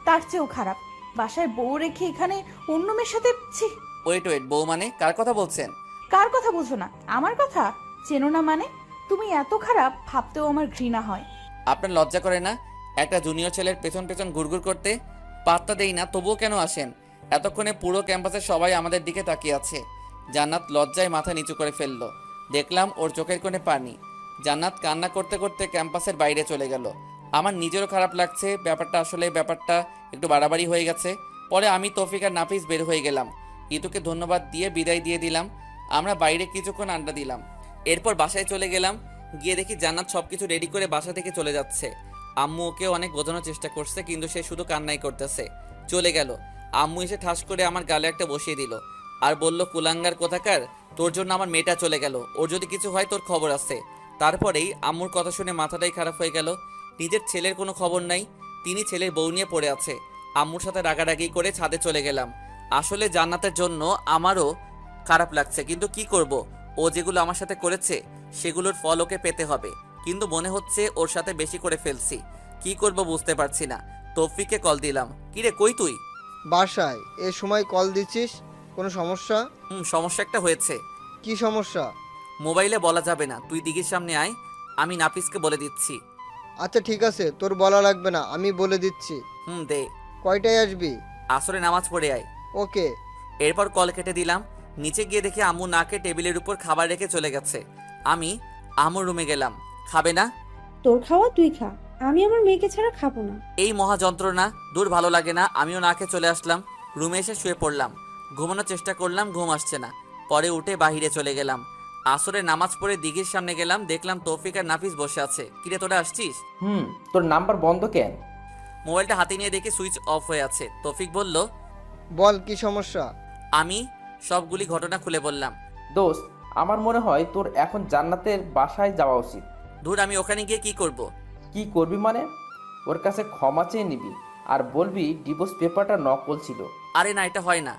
F: তার চেয়েও খারাপ, বাসায় বউ রেখে এখানে অন্য মেয়ের সাথে। ছি।
A: ওয়েট ওয়েট, বউ মানে কার কথা বলছেন?
F: কার কথা বলছো না? আমার কথা চেনো না মানে? তুমি এত খারাপ ভাবতেও আমার ঘৃণা হয়।
A: আপনার লজ্জা করে না একটা জুনিয়র ছেলের পেছন পেছন ঘুরঘুর করতে? পাত্তা দেই না, তবুও কেন আসেন? এতক্ষণে পুরো ক্যাম্পাসের সবাই আমাদের দিকে তাকিয়ে আছে। জান্নাত লজ্জায় মাথা নিচু করে ফেললো। দেখলাম ওর চোখের কোণে পানি। জান্নাত কান্না করতে করতে ক্যাম্পাসের বাইরে চলে গেল। আমার নিজেরও খারাপ লাগছে, ব্যাপারটা একটু বাড়াবাড়ি হয়ে গেছে। পরে আমি, তৌফিক আর নাফিস বের হয়ে গেলাম। ইতুকে ধন্যবাদ দিয়ে বিদায় দিয়ে দিলাম। আমরা বাইরে কিছুক্ষণ আড্ডা দিলাম। এরপর বাসায় চলে গেলাম। গিয়ে দেখি জান্নাত সবকিছু রেডি করে বাসা থেকে চলে যাচ্ছে। আম্মু ওকে অনেক বোঝানোর চেষ্টা করছে, কিন্তু সে শুধু কান্নাই করতেছে। চলে গেল। আম্মু এসে ঠাস করে আমার গালে একটা বসিয়ে দিল আর বলল, কুলাঙ্গার কোথাকার, তোর জন্য আমার মেয়েটা চলে গেল, ওর যদি কিছু হয় তোর খবর আছে। তারপরেই আম্মুর কথা শুনে মাথাটাই খারাপ হয়ে গেল। নিজের ছেলের কোনো খবর নাই, তিনি ছেলের বউ নিয়ে পড়ে আছে। আম্মুর সাথে রাগারাগি করে ছাদে চলে গেলাম। আসলে জান্নাতের জন্য আমারও খারাপ লাগছে, কিন্তু কি করব, ও যেগুলো আমার সাথে করেছে সেগুলোর ফল ওকে পেতে হবে। কিন্তু মনে হচ্ছে ওর সাথে বেশি করে ফেলছি, কি করব বুঝতে পারছি না। তৌফিককে কল দিলাম, কিরে কই তুই?
D: বাসায় এ সময় কল দিচ্ছিস, কোনো সমস্যা?
A: সমস্যা একটা হয়েছে।
D: কি সমস্যা?
A: মোবাইলে বলা যাবে না, তুই দিঘির সামনে আয়, আমি নাফিসকে বলে দিচ্ছি।
D: আচ্ছা ঠিক আছে, তোর বলা লাগবে না, আমি বলে দিচ্ছি।
A: দে।
D: কয়টায় আসবি?
A: আসরে নামাজ পড়ে আয়।
D: ওকে।
A: এরপর কল কেটে দিলাম। নিচে গিয়ে দেখি আম্মু নাকে টেবিলের উপর খাবার রেখে চলে গেছে। আমি আম্মুর রুমে গেলাম। খাবে না?
B: তোর খাওয়া তুই খা, আমি আমার মেয়েকে ছাড়া খাবো না।
A: এই মহা যন্ত্রণা, দূর ভালো লাগে না। আমিও না খেয়ে চলে আসলাম। রুমে এসে শুয়ে পড়লাম। ঘুমানোর চেষ্টা করলাম, ঘুম আসছে না। পরে উঠে বাহিরে চলে গেলাম। আসরে নামাজ পড়ে দিঘির সামনে গেলাম, দেখলাম তৌফিক আর নাফিস বসে আছে। কিরে তোরা আসছিস?
C: তোর নাম্বার বন্ধ কেন?
A: মোবাইলটা হাতে নিয়ে দেখি সুইচ অফ হয়ে আছে। তৌফিক বলল,
D: বল কি সমস্যা?
A: আমি সবগুলি ঘটনা খুলে বললাম।
C: দোস্ত, আমার মনে হয় তোর এখন জান্নাতের বাসায় যাওয়া উচিত।
A: ধুর, আমি ওখানে গিয়ে কি করব?
C: কি করবি মানে? ওর কাছে ক্ষমা চেয়ে নিবি আর বলবি ডিভোর্স পেপারটা নকল ছিল।
A: আরে না, এটা হয় না।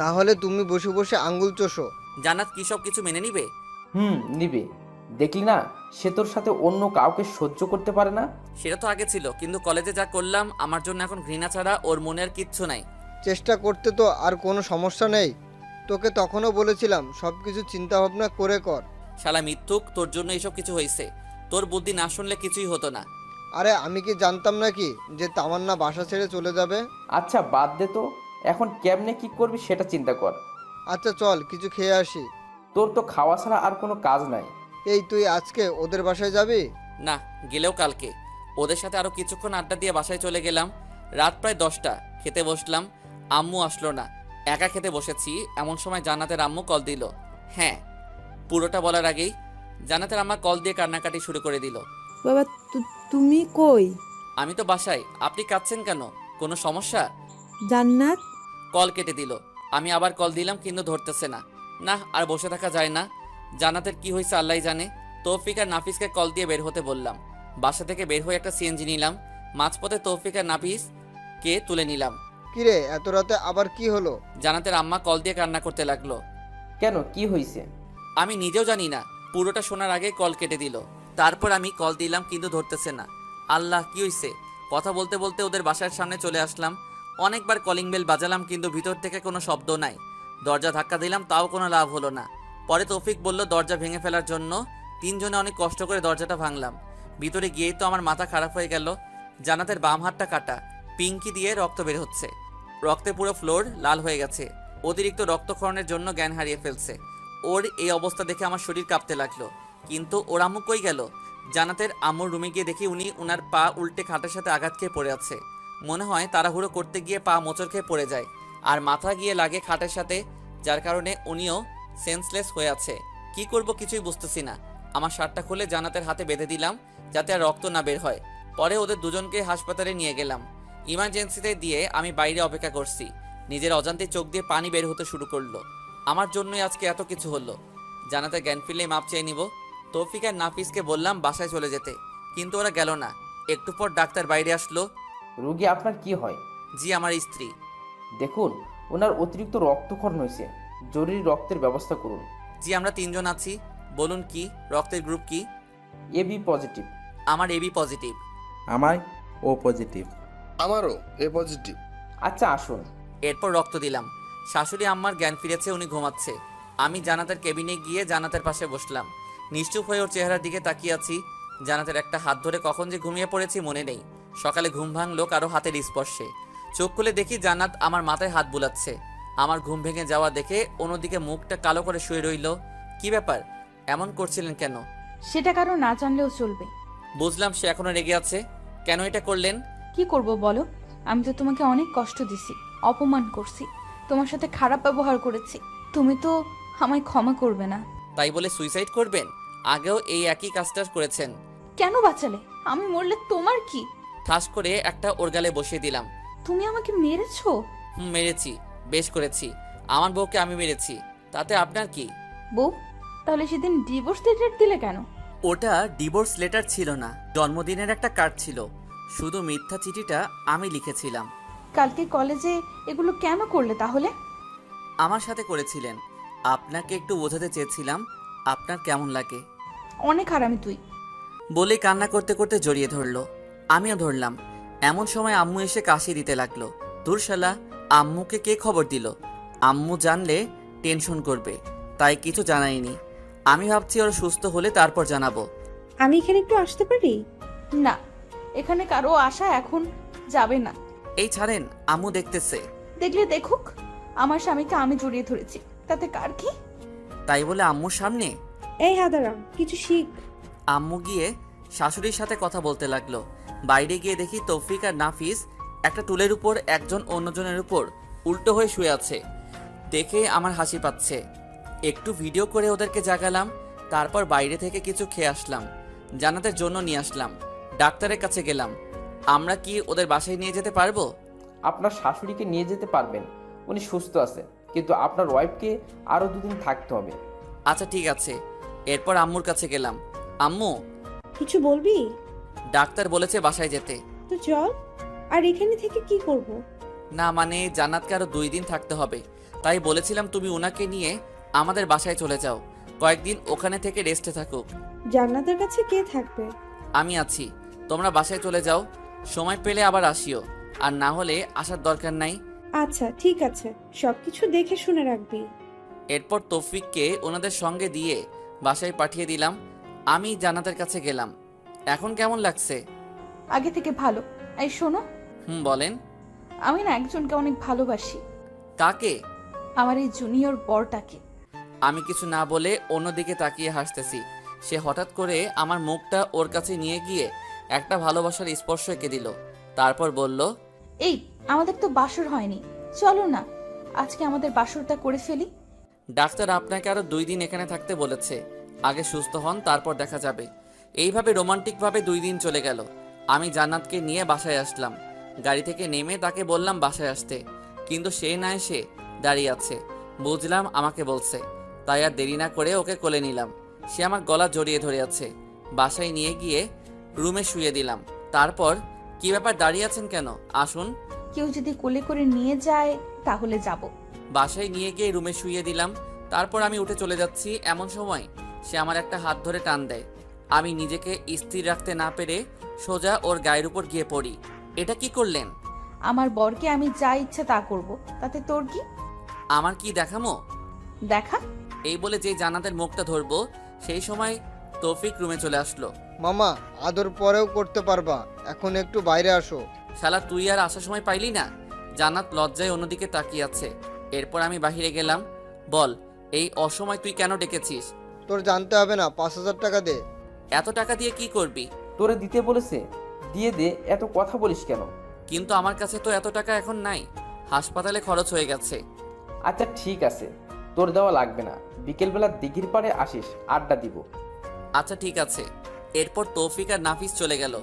D: না হলে তুমি বসে বসে আঙ্গুল চোষো।
A: জান্নাত কি সব কিছু মেনে নিবে?
C: নিবে। দেখলি না, সে তোর সাথে অন্য কাউকে সহ্য করতে পারে না।
A: সেটা তো আগে ছিল, কিন্তু কলেজে যা করলাম আমার জন্য এখন ঘৃণা ছাড়া ওর মনে আর কিচ্ছু নাই।
D: চেষ্টা করতে তো আর কোনো সমস্যা নেই। তোকে তখনও বলেছিলাম সব কিছু চিন্তা ভাবনা করে কর।
A: শালা মিথ্যুক, তোর জন্য এসব কিছু হয়েছে। তোর বুদ্ধি না শুনলে কিছুই হতো না।
D: আরে আমি কি জানতাম নাকি যে তামান্না বাসা ছেড়ে চলে যাবে?
C: আচ্ছা বাদ দে তো, এখন কেমনে কি করবি সেটা চিন্তা কর।
D: আচ্ছা চল কিছু খেয়ে আসি।
C: তোর তো খাওয়া ছাড়া আর কোনো কাজ নাই।
D: এই তুই আজকে ওদের বাসায় যাবি?
A: না, গেলেও কালকে। ওদের সাথে আরো কিছুক্ষণ আড্ডা দিয়ে বাসায় চলে গেলাম। রাত প্রায় 10টা। খেতে বসলাম, আম্মু আসলো না। একা খেতে বসেছি, এমন সময় জান্নাতের আম্মু কল দিল। হ্যাঁ, পুরোটা বলার আগেই জান্নাতের আম্মা কল দিয়ে কান্নাকাটি শুরু করে দিল।
E: বাবা তুমি কই?
A: আমি তো বাসায়। আপনি কাঁদছেন কেন? কোনো সমস্যা?
E: জান্নাত?
A: কল কেটে দিল। আমি আবার কল দিলাম, কিন্তু ধরতেছে না। না, আর বসে থাকা যায় না। জান্নাতের কি হয়েছে আল্লাহ জানে। তৌফিক আর নাফিসকে কল দিয়ে বের হতে বললাম। বাসা থেকে বের হয়ে একটা সিএনজি নিলাম। মাঝপথে তৌফিক আর নাফিসকে তুলে নিলাম।
D: কিরে এত রাতে আবার কি হলো?
A: জান্নাতের আম্মা কল দিয়ে কান্না করতে লাগলো।
C: কেন, কি হয়েছে?
A: আমি নিজেও জানি না। পুরোটা শোনার আগে কল কেটে দিল। তারপর আমি কল দিলাম, কিন্তু ধরতেছে না। আল্লাহ, কি হয়েছে? কথা বলতে বলতে ওদের বাসার সামনে চলে আসলাম। অনেকবার কলিং বেল বাজালাম, কিন্তু ভিতর থেকে কোনো শব্দ নাই। দরজা ধাক্কা দিলাম, তাও কোনো লাভ হলো না। পরে তৌফিক বলল দরজা ভেঙে ফেলার জন্য। 3 জনে অনেক কষ্ট করে দরজাটা ভাঙলাম। ভিতরে গিয়েই তো আমার মাথা খারাপ হয়ে গেল। জান্নাতের বাম হাতটা কাটা, পিঙ্কি দিয়ে রক্ত বের হচ্ছে। রক্তে পুরো ফ্লোর লাল হয়ে গেছে। অতিরিক্ত রক্তক্ষরণের জন্য জ্ঞান হারিয়ে ফেলছে। ওর এই অবস্থা দেখে আমার শরীর কাঁপতে লাগলো। কিন্তু ওর আম্মু কই গেল? জান্নাতের আম্মুর রুমে গিয়ে দেখি উনি ওনার পা উল্টে খাটের সাথে আঘাত খেয়ে পড়ে আছে। মনে হয় তাড়াহুড়ো করতে গিয়ে পা মোচড় খেয়ে পড়ে যায় আর মাথা গিয়ে লাগে খাটের সাথে, যার কারণে উনিও সেন্সলেস হয়ে আছে। কি করব কিছুই বুঝতেছি না। আমার শার্টটা খুলে জান্নাতের হাতে বেঁধে দিলাম যাতে আর রক্ত না বের হয়। পরে ওদের দুজনকে হাসপাতালে নিয়ে গেলাম। ইমার্জেন্সিতে দিয়ে আমি বাইরে অপেক্ষা করছি। নিজের অজান্তে চোখ দিয়ে পানি বের হতে শুরু করলো। আমার জন্যই আজকে এত কিছু হলো। জান্নাতের জ্ঞান ফিরলে মাপ চেয়ে নিব। তৌফিক আর নাফিসকে বললাম বাসায় চলে যেতে, কিন্তু ওরা গেল না। একটু পর ডাক্তার বাইরে আসলো।
C: রুগী আপনার কি হয়?
A: জি, আমার স্ত্রী।
C: দেখুন, ওনার অতিরিক্ত রক্তক্ষরণ হয়েছে, জরুরি রক্তের ব্যবস্থা করুন।
A: জি, আমরা 3 জন আছি। বলুন কি রক্তের গ্রুপ কি?
C: AB positive.
A: আমার এবি পজিটিভ।
H: আমার ও পজিটিভ।
G: আমারও এ পজিটিভ।
C: আচ্ছা আসুন।
A: এরপর রক্ত দিলাম। শাশুড়ি আম্মার জ্ঞান ফিরেছে, উনি ঘুমাচ্ছে। আমি জান্নাতের কেবিনে গিয়ে জান্নাতের পাশে বসলাম। নিশ্চুপ হয়ে ওর চেহারার দিকে তাকিয়ে আছি। জান্নাতের একটা হাত ধরে কখন যে ঘুমিয়ে পড়েছি মনে নেই। সকালে ঘুম ভাঙলো কারো হাতের স্পর্শে। চোখ খুলে দেখি জান্নাত আমার মাথায় হাত বুলাচ্ছে। আমার ঘুম ভেঙে যাওয়া দেখে অন্যদিকে মুখটা কালো করে শুয়ে রইল। কি ব্যাপার, এমন করছিলেন কেন?
F: সেটা কারো না জানলেও চলবে।
A: বুঝলাম সে এখনো রেগে আছে। কেন এটা করলেন?
F: কি করব বলো? আমি তো তোমাকে অনেক কষ্ট দিছি, অপমান করছি, তোমার সাথে খারাপ ব্যবহার করেছি। তুমি তো আমায় ক্ষমা করবে না।
A: তাই বলে সুইসাইড করবেন? আগেও এই একই কাজটা করেছেন।
F: কেন বাঁচালে? আমি মরলে তোমার কি?
A: ঠাস করে একটা ওর গালে বসিয়ে দিলাম।
F: তুমি আমাকে মেরেছো?
A: মেরেছি, বেশ করেছি। আমার বউকে আমি মেরেছি, তাতে আপনার কি?
F: বউ, তাহলে সেদিন ডিভোর্স লেটার দিলে কেন?
A: ওটা ডিভোর্স লেটার ছিল না, জন্মদিনের একটা কার্ড ছিল। শুধু মিথ্যা চিঠিটা আমি লিখেছিলাম।
F: কালকে কলেজে এগুলো কেন করলে তাহলে?
A: আমার সাথে করেছিলেন। আপনাকে একটু বোঝাতে চেয়েছিলাম আপনার কেমন লাগে।
F: অনেক হারামি তুই।
A: বলেই কান্না করতে করতে জড়িয়ে ধরলো। আমিও ধরলাম। এমন সময় আম্মু এসে কাশি দিতে লাগলো। দূর শালা, আম্মুকে কে খবর দিল? আম্মু জানলে টেনশন করবে, তাই কিছু জানাইনি। আমি ভাবছি ওর সুস্থ হলে তারপর জানাবো।
B: আমি এখানে একটু আসতে পারি?
F: না, এখানে কারো আশা এখন যাবে না।
A: এই ছাড়েন, আম্মু দেখতেছে।
F: দেখলে দেখুক, আমার স্বামীকে আমি জড়িয়ে ধরেছি, তাতে কার কি?
A: তাই বলে আম্মুর সামনে?
B: এই হাদারাম, কিছু শিখ।
A: আম্মু গিয়ে শাশুড়ির সাথে কথা বলতে লাগলো। বাইরে গিয়ে দেখি তৌফিক আর নাফিস একটা টুলের উপর একজন অন্যজনের উপর উল্টো হয়ে শুয়ে আছে। দেখে আমার হাসি পাচ্ছে। একটু ভিডিও করে ওদেরকে জাগালাম। তারপর বাইরে থেকে কিছু খেয়ে আসলাম। জান্নাতের জন্য নিয়ে আসলাম। ডাক্তারের কাছে গেলাম। আমরা কি ওদের বাসায় নিয়ে যেতে পারবো?
C: আপনার শাশুড়িকে নিয়ে যেতে পারবেন, উনি সুস্থ আছে, কিন্তু আপনার ওয়াইফকে আরও 2 দিন থাকতে হবে।
A: আচ্ছা ঠিক আছে। এরপর আম্মুর কাছে গেলাম। আম্মু,
B: কিছু বলবি?
A: ডাক্তার বলেছে বাসায় যেতে।
B: তো চল। আর এখানে থেকে কি করব?
A: না মানে জান্নাতকে আরো 2 দিন থাকতে হবে, তাই বলেছিলাম তুমি ওনাকে নিয়ে আমাদের বাসায় চলে যাও। কয়েকদিন ওখানে থেকে রেস্টে থাকুক।
B: জান্নাতের কাছে কে থাকবে?
A: আমি আছি, তোমরা বাসায় চলে যাও। সময় পেলে আবার আসিও, আর না হলে আসার দরকার নাই।
B: আচ্ছা ঠিক আছে, সবকিছু দেখে শুনে রাখবি।
A: এরপর তৌফিককে ওনাদের সঙ্গে দিয়ে বাসায় পাঠিয়ে দিলাম। আমি জান্নাতের কাছে গেলাম। এখন কেমন লাগছে?
F: আগে থেকে ভালো। এই শোনো,
A: বলেন।
F: আমি না একজনকে অনেক ভালোবাসি।
A: কাকে?
F: আমার এই জুনিয়র বরটাকে।
A: আমি কিছু না বলে অন্যদিকে তাকিয়ে হাসতেছি। সে হঠাৎ করে আমার মুখটা ওর কাছে নিয়ে গিয়ে একটা ভালোবাসার স্পর্শ এঁকে দিল। তারপর বলল,
F: এই, আমাদের তো বাসর হয়নি, চলো না আজকে আমাদের বাসরটা করে ফেলি।
A: ডাক্তার আপনাকে আরো 2 দিন এখানে থাকতে বলেছে। আগে সুস্থ হন, তারপর দেখা যাবে। এইভাবে রোমান্টিকভাবে 2 দিন চলে গেল। আমি জান্নাতকে নিয়ে বাসায় আসলাম। গাড়ি থেকে নেমে তাকে বললাম বাসায় আসতে, কিন্তু সে না এসে দাঁড়িয়ে আছে। বুঝলাম আমাকে বলছে, তাই আর দেরি না করে ওকে কোলে নিলাম। সে আমার গলা জড়িয়ে ধরে আছে। বাসায় নিয়ে গিয়ে রুমে শুয়ে দিলাম। তারপর, কি ব্যাপার দাঁড়িয়ে আছেন কেন? আসুন।
F: কেউ যদি কোলে করে নিয়ে যায় তাহলে যাব।
A: বাসায় নিয়ে গিয়ে রুমে শুইয়ে দিলাম। তারপর আমি উঠে চলে যাচ্ছি, এমন সময় সে আমার একটা হাত ধরে টান দেয়। আমি নিজেকে স্থির রাখতে না পেরে সোজা ওর গায়ের উপর গিয়ে পড়ি। এটা কি করলেন?
F: আমার বরকে আমি যা ইচ্ছা তা করব, তাতে তোর কি?
A: আমার কি দেখামো?
F: দেখা।
A: এই বলে যে জান্নাতের মুখটা ধরবো, সেই সময় তৌফিক রুমে চলে আসলো।
D: মামা, আদর পরেও করতে পারবা, এখন একটু বাইরে আসো।
A: শালা তুই আর আসার সময় পাইলি না? জান্নাত লজ্জায় অন্যদিকে তাকিয়ে আছে। এরপর আমি বাহিরে গেলাম। বল, এই অসময় তুই কেন ডেকেছিস?
D: তোর জানতে হবে না, 5,000 টাকা দে।
A: এত টাকা দিয়ে কি করবি?
C: তোরে দিতে বলেছে, দিয়ে দে, এত কথা বলিস কেন?
A: কিন্তু আমার কাছে তো এত টাকা এখন নাই, হাসপাতালে খরচ হয়ে গেছে।
C: আচ্ছা ঠিক আছে, তোর দেওয়া লাগবে না, বিকেলবেলা দিঘির পাড়ে আসিস, আড্ডা দিব।
A: আচ্ছা ঠিক আছে। এরপর তৌফিক আর নাফিস চলে গেল।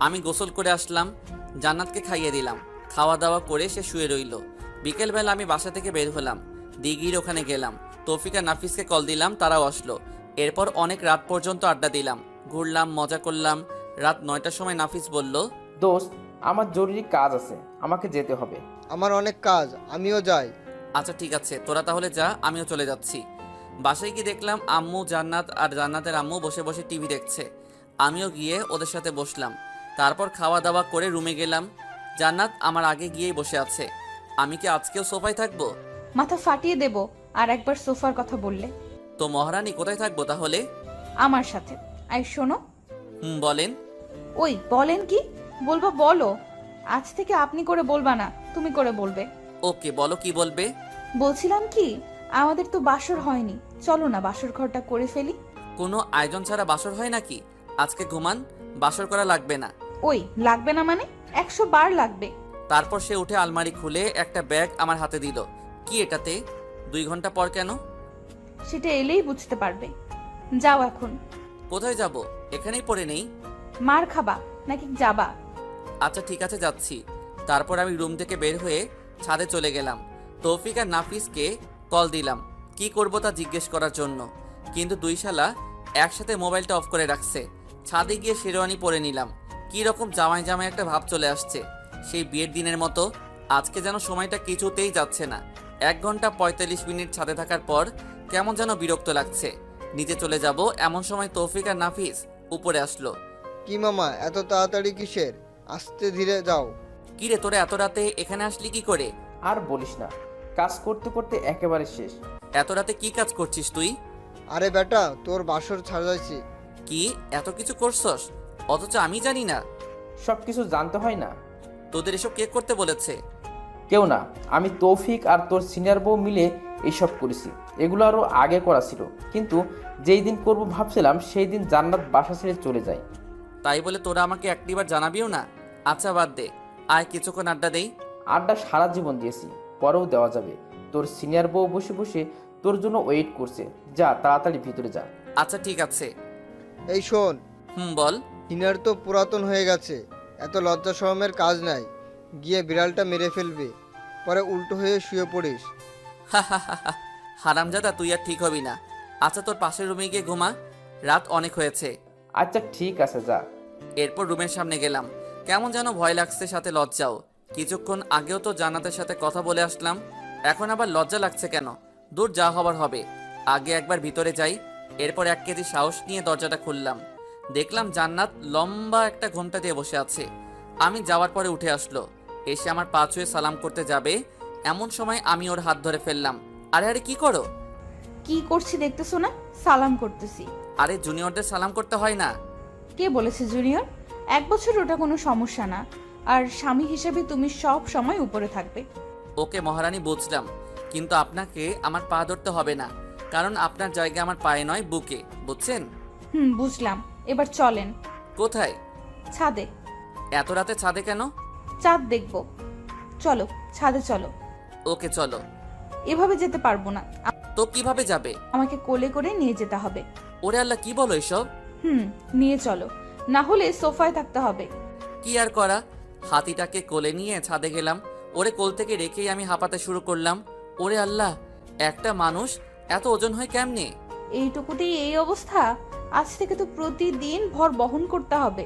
A: আমি গোসল করে আসলাম, জান্নাতকে খাইয়ে দিলাম। খাওয়া দাওয়া করে সে শুয়ে রইল। বিকেলবেলা আমি বাসা থেকে বের হলাম, দিঘির ওখানে গেলাম। তৌফিক আর নাফিসকে কল দিলাম, তারাও আসলো। এরপর অনেক রাত পর্যন্ত আড্ডা দিলাম, ঘুরলাম, মজা করলাম। রাত 9টার সময় নাফিস বলল,
C: দোস্ত, আমার জরুরি কাজ আছে, আমাকে যেতে হবে।
D: আমার অনেক কাজ, আমিও যাই।
A: আচ্ছা ঠিক আছে, তোরা তাহলে যা, আমিও চলে যাচ্ছি। বাসায় গিয়ে দেখলাম আম্মু, জান্নাত আর জান্নাতের আম্মু বসে বসে টিভি দেখছে। আমিও গিয়ে ওদের সাথে বসলাম। তারপর খাওয়া দাওয়া করে রুমে গেলাম। জান্নাত আমার আগে গিয়েই বসে আছে। আমি কি আজকেও সোফায় থাকবো?
F: মাথা ফাটিয়ে দেব আর একবার সোফার কথা বললে।
A: তো মহারানী কোথায় থাকবো তাহলে?
F: আমার সাথে। আই শোনো।
A: বলেন।
F: ওই বলেন কি বলবো বলো। আজ থেকে আপনি করে বলবা না, তুমি করে বলবে।
A: ওকে বলো, কি বলবে?
F: বলছিলাম কি, আমাদের তো বাসর হয়নি, চলো না বাসর ঘরটা করে ফেলি।
A: কোনো আয়োজন ছাড়া বাসর হয় নাকি? আজকে ঘুমান, বাসর করা লাগবে না।
F: ওই লাগবে না মানে 100 বার লাগবে।
A: তারপর সে উঠে আলমারি খুলে একটা ব্যাগ আমার হাতে দিল। কি এটাতে? 2 ঘন্টা পর কেন?
F: সেটা এলেই বুঝতে পারবে। যাও এখন।
A: কোথায় যাব? এখানেই পড়ে নেই।
F: মার খাবা নাকি যাবা?
A: আচ্ছা ঠিক আছে, যাচ্ছি। তারপর আমি রুম থেকে বের হয়ে ছাদে চলে গেলাম। তৌফিক আর নাফিসকে কল দিলাম কি করব তা জিজ্ঞেস করার জন্য, কিন্তু দুই শালা একসাথে মোবাইলটা অফ করে রাখছে। ছাদে গিয়ে শেরওয়ানি পরে নিলাম। কি রকম জামাই জামাই একটা ভাব চলে আসছে, সেই বিয়ের দিনের মতো। আজকে যেন সময়টা কিছুতেই যাচ্ছে না। 1 ঘন্টা 45 মিনিট ছাদে থাকার পর কেমন যেন বিরক্ত লাগছে। নিচে চলে যাব এমন সময় তৌফিক আর নাফিস উপরে আসলো।
D: কি মামা, এত তাড়াতাড়ি কিসের? আস্তে ধীরে যাও।
A: কিরে, তোরা এত রাতে এখানে আসলি কি করে?
C: আর বলিস না, কাজ করতে করতে একেবারে শেষ।
A: এত রাতে কি কাজ করছিস তুই?
D: আরে বেটা, তোর বাসর সাজাইছি।
A: কি এত কিছু করছস, অথচ আমি জানি না?
C: সব কিছু জানতে হয় না?
A: তোদের এসব কে করতে বলেছে?
C: কেউ না, আমি তৌফিক আর তোর সিনিয়র বউ মিলে এইসব করেছি। এগুলো আরও আগে করা ছিল, কিন্তু যেই দিন করব ভাবছিলাম সেই দিন জান্নাত বাসা ছেড়ে চলে যায়।
A: তাই বলে তোরা আমাকে একটিবার জানাবিও না? আচ্ছা বাদ দে, আয় কিছুক্ষণ আড্ডা দেই।
C: আড্ডা সারা জীবন দিয়েছি, পরেও দেওয়া যাবে। তোর সিনিয়র বউ বসে বসে তোর জন্য ওয়েট করছে, যা তাড়াতাড়ি ভিতরে যা।
A: আচ্ছা ঠিক আছে।
D: এই শোন,
A: বল।
D: হিনার তো পুরাতন হয়ে গেছে, এত লজ্জা শরমের কাজ নাই। গিয়ে বিড়ালটা মেরে ফেলবি, পরে উল্টো হয়ে শুয়ে পড়িস।
A: হারামজাদা, তুই আর ঠিক হবি না। আচ্ছা তোর পাশের রুমে গিয়ে ঘুমা, রাত অনেক হয়েছে।
C: আচ্ছা ঠিক আছে, যা।
A: এরপর রুমের সামনে গেলাম। কেমন যেন ভয় লাগছে, সাথে লজ্জাও। কিছুক্ষণ আগেও তো জান্নাতের সাথে কথা বলে আসলাম, এখন আবার লজ্জা লাগছে কেন? দূর, যা হবার হবে। আগে একবার ভিতরে যাই। এরপর 1 কেজি সাহস নিয়ে দরজাটা খুললাম। দেখলাম জান্নাত লম্বা একটা ঘোমটা দিয়ে বসে আছে। আমি যাওয়ার পরে উঠে আসলো, এসে আমার পা ছুঁয়ে সালাম করতে যাবে, এমন সময় আমি ওর হাত ধরে ফেললাম। আরে আরে কি করো?
F: কি করছি দেখতেছো না? সালাম করতেছি।
A: আরে জুনিয়রদের সালাম করতে হয় না।
F: কে বলেছে জুনিয়র? 1 বছর ওটা কোনো সমস্যা না। আর স্বামী হিসেবে তুমি সব সময় উপরে থাকবে।
A: ওকে মহারানী, বুঝলাম, কিন্তু আপনাকে আমার পা ধরতে হবে না, কারণ আপনার জায়গা আমার পায়ে নয়, বুকে, বুঝছেন?
F: বুঝলাম। এবার চলেন।
A: কোথায়?
F: ছাদে।
A: এত রাতে ছাদে কেন?
F: চাঁদ দেখবো। চলো ছাদে চলো।
A: ওকে চলো।
F: এভাবে যেতে পারবো না,
A: তো কিভাবে যাবে?
F: আমাকে কোলে করে নিয়ে যেতে হবে।
A: ওরে আল্লাহ, কি বলো এসব?
F: নিয়ে চলো, না হলে সোফায় থাকতে হবে।
A: কি আর করা, হাতিটাকে কোলে নিয়ে ছাদে গেলাম। ওরে কোল থেকে রেখেই আমি হাঁপাতে শুরু করলাম। ওরে আল্লাহ, একটা মানুষ এত ওজন হয় কেমনে?
F: এইটুকুতেই এই অবস্থা? আজ থেকে তো প্রতিদিন ভর বহন করতে হবে।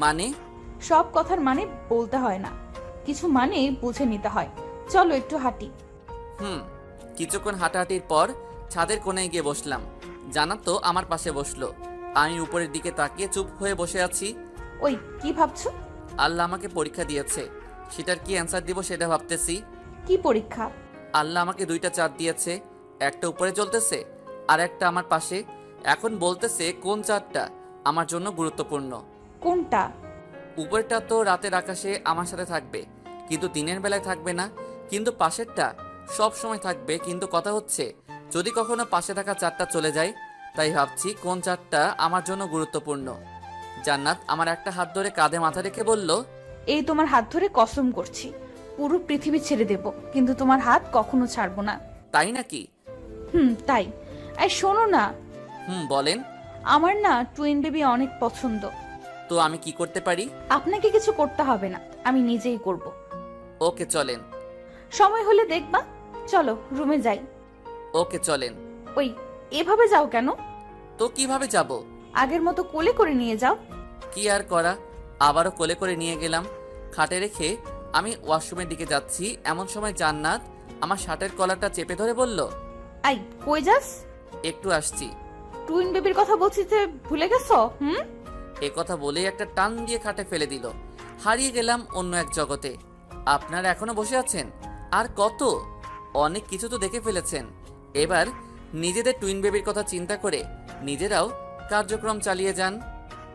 A: মানে?
F: সব কথার মানে বলতে হয় না, কিছু মানে বুঝে নিতে হয়। চলো একটু হাঁটি।
A: কিছুক্ষণ হাঁটাহাঁটির পর ছাদের কোণায় গিয়ে বসলাম। জান্নাত তো আমার পাশে বসলো। আমি উপরের দিকে তাকিয়ে চুপ হয়ে বসে আছি।
F: ওই কি ভাবছো?
A: আল্লাহ আমাকে পরীক্ষা দিয়েছে, সেটার কি অ্যান্সার দিব সেটা ভাবতেছি।
F: কি পরীক্ষা?
A: আল্লাহ আমাকে 2টা চাঁদ দিয়েছে, একটা উপরে জ্বলতেছে আর একটা আমার পাশে। এখন বলতেছে কোন চাঁদটা আমার জন্য গুরুত্বপূর্ণ।
F: কোনটা?
A: উপরেরটা তো রাতের আকাশে আমার সাথে থাকবে, কিন্তু দিনের বেলায় থাকবে না। কিন্তু পাশেরটা সব সময় থাকবে। কিন্তু কথা হচ্ছে, যদি কখনো পাশে থাকা চাঁদটা চলে যায়, তাই ভাবছি কোন চারটা আমার জন্য গুরুত্বপূর্ণ। জান্নাত আমার একটা হাত ধরে কাঁধে মাথা রেখে বলল,
F: এই তোমার হাত ধরে কসম করছি পুরো পৃথিবী ছেড়ে দেব, কিন্তু তোমার হাত কখনো ছাড়বো না।
A: তাই নাকি?
F: তাই। এই শোনো না,
A: বলেন।
F: আমার না টুইন বেবি অনেক পছন্দ।
A: তো আমি কি করতে পারি?
F: আপনাকে কিছু করতে হবে না, আমি নিজেই করব।
A: ওকে চলেন।
F: সময় হলে দেখবা। চলো রুমে যাই।
A: ওকে চলেন।
F: ওই এভাবে যাও কেন?
A: তো কিভাবে যাব?
F: আগের মতো কোলে করে নিয়ে যাও।
A: কি আর করা, আবারও কোলে করে নিয়ে গেলাম। খাটে রেখে আমি ওয়াশরুমের দিকে যাচ্ছি, এমন সময় জান্নাত আমার শার্টের কলারটা চেপে ধরে বলল,
F: আই কই যাস?
A: একটু আসছি।
F: টুইন বেবির কথা বলছি যে ভুলে গেছো?
A: এ কথা বলেই একটা টান দিয়ে খাটে ফেলে দিল। হারিয়ে গেলাম অন্য এক জগতে। আপনারা এখনো বসে আছেন? আর কত, অনেক কিছু তো দেখে ফেলেছেন। এবার নিজেদের টুইন বেবির কথা চিন্তা করে নিজেরাও কার্যক্রম চালিয়ে যান।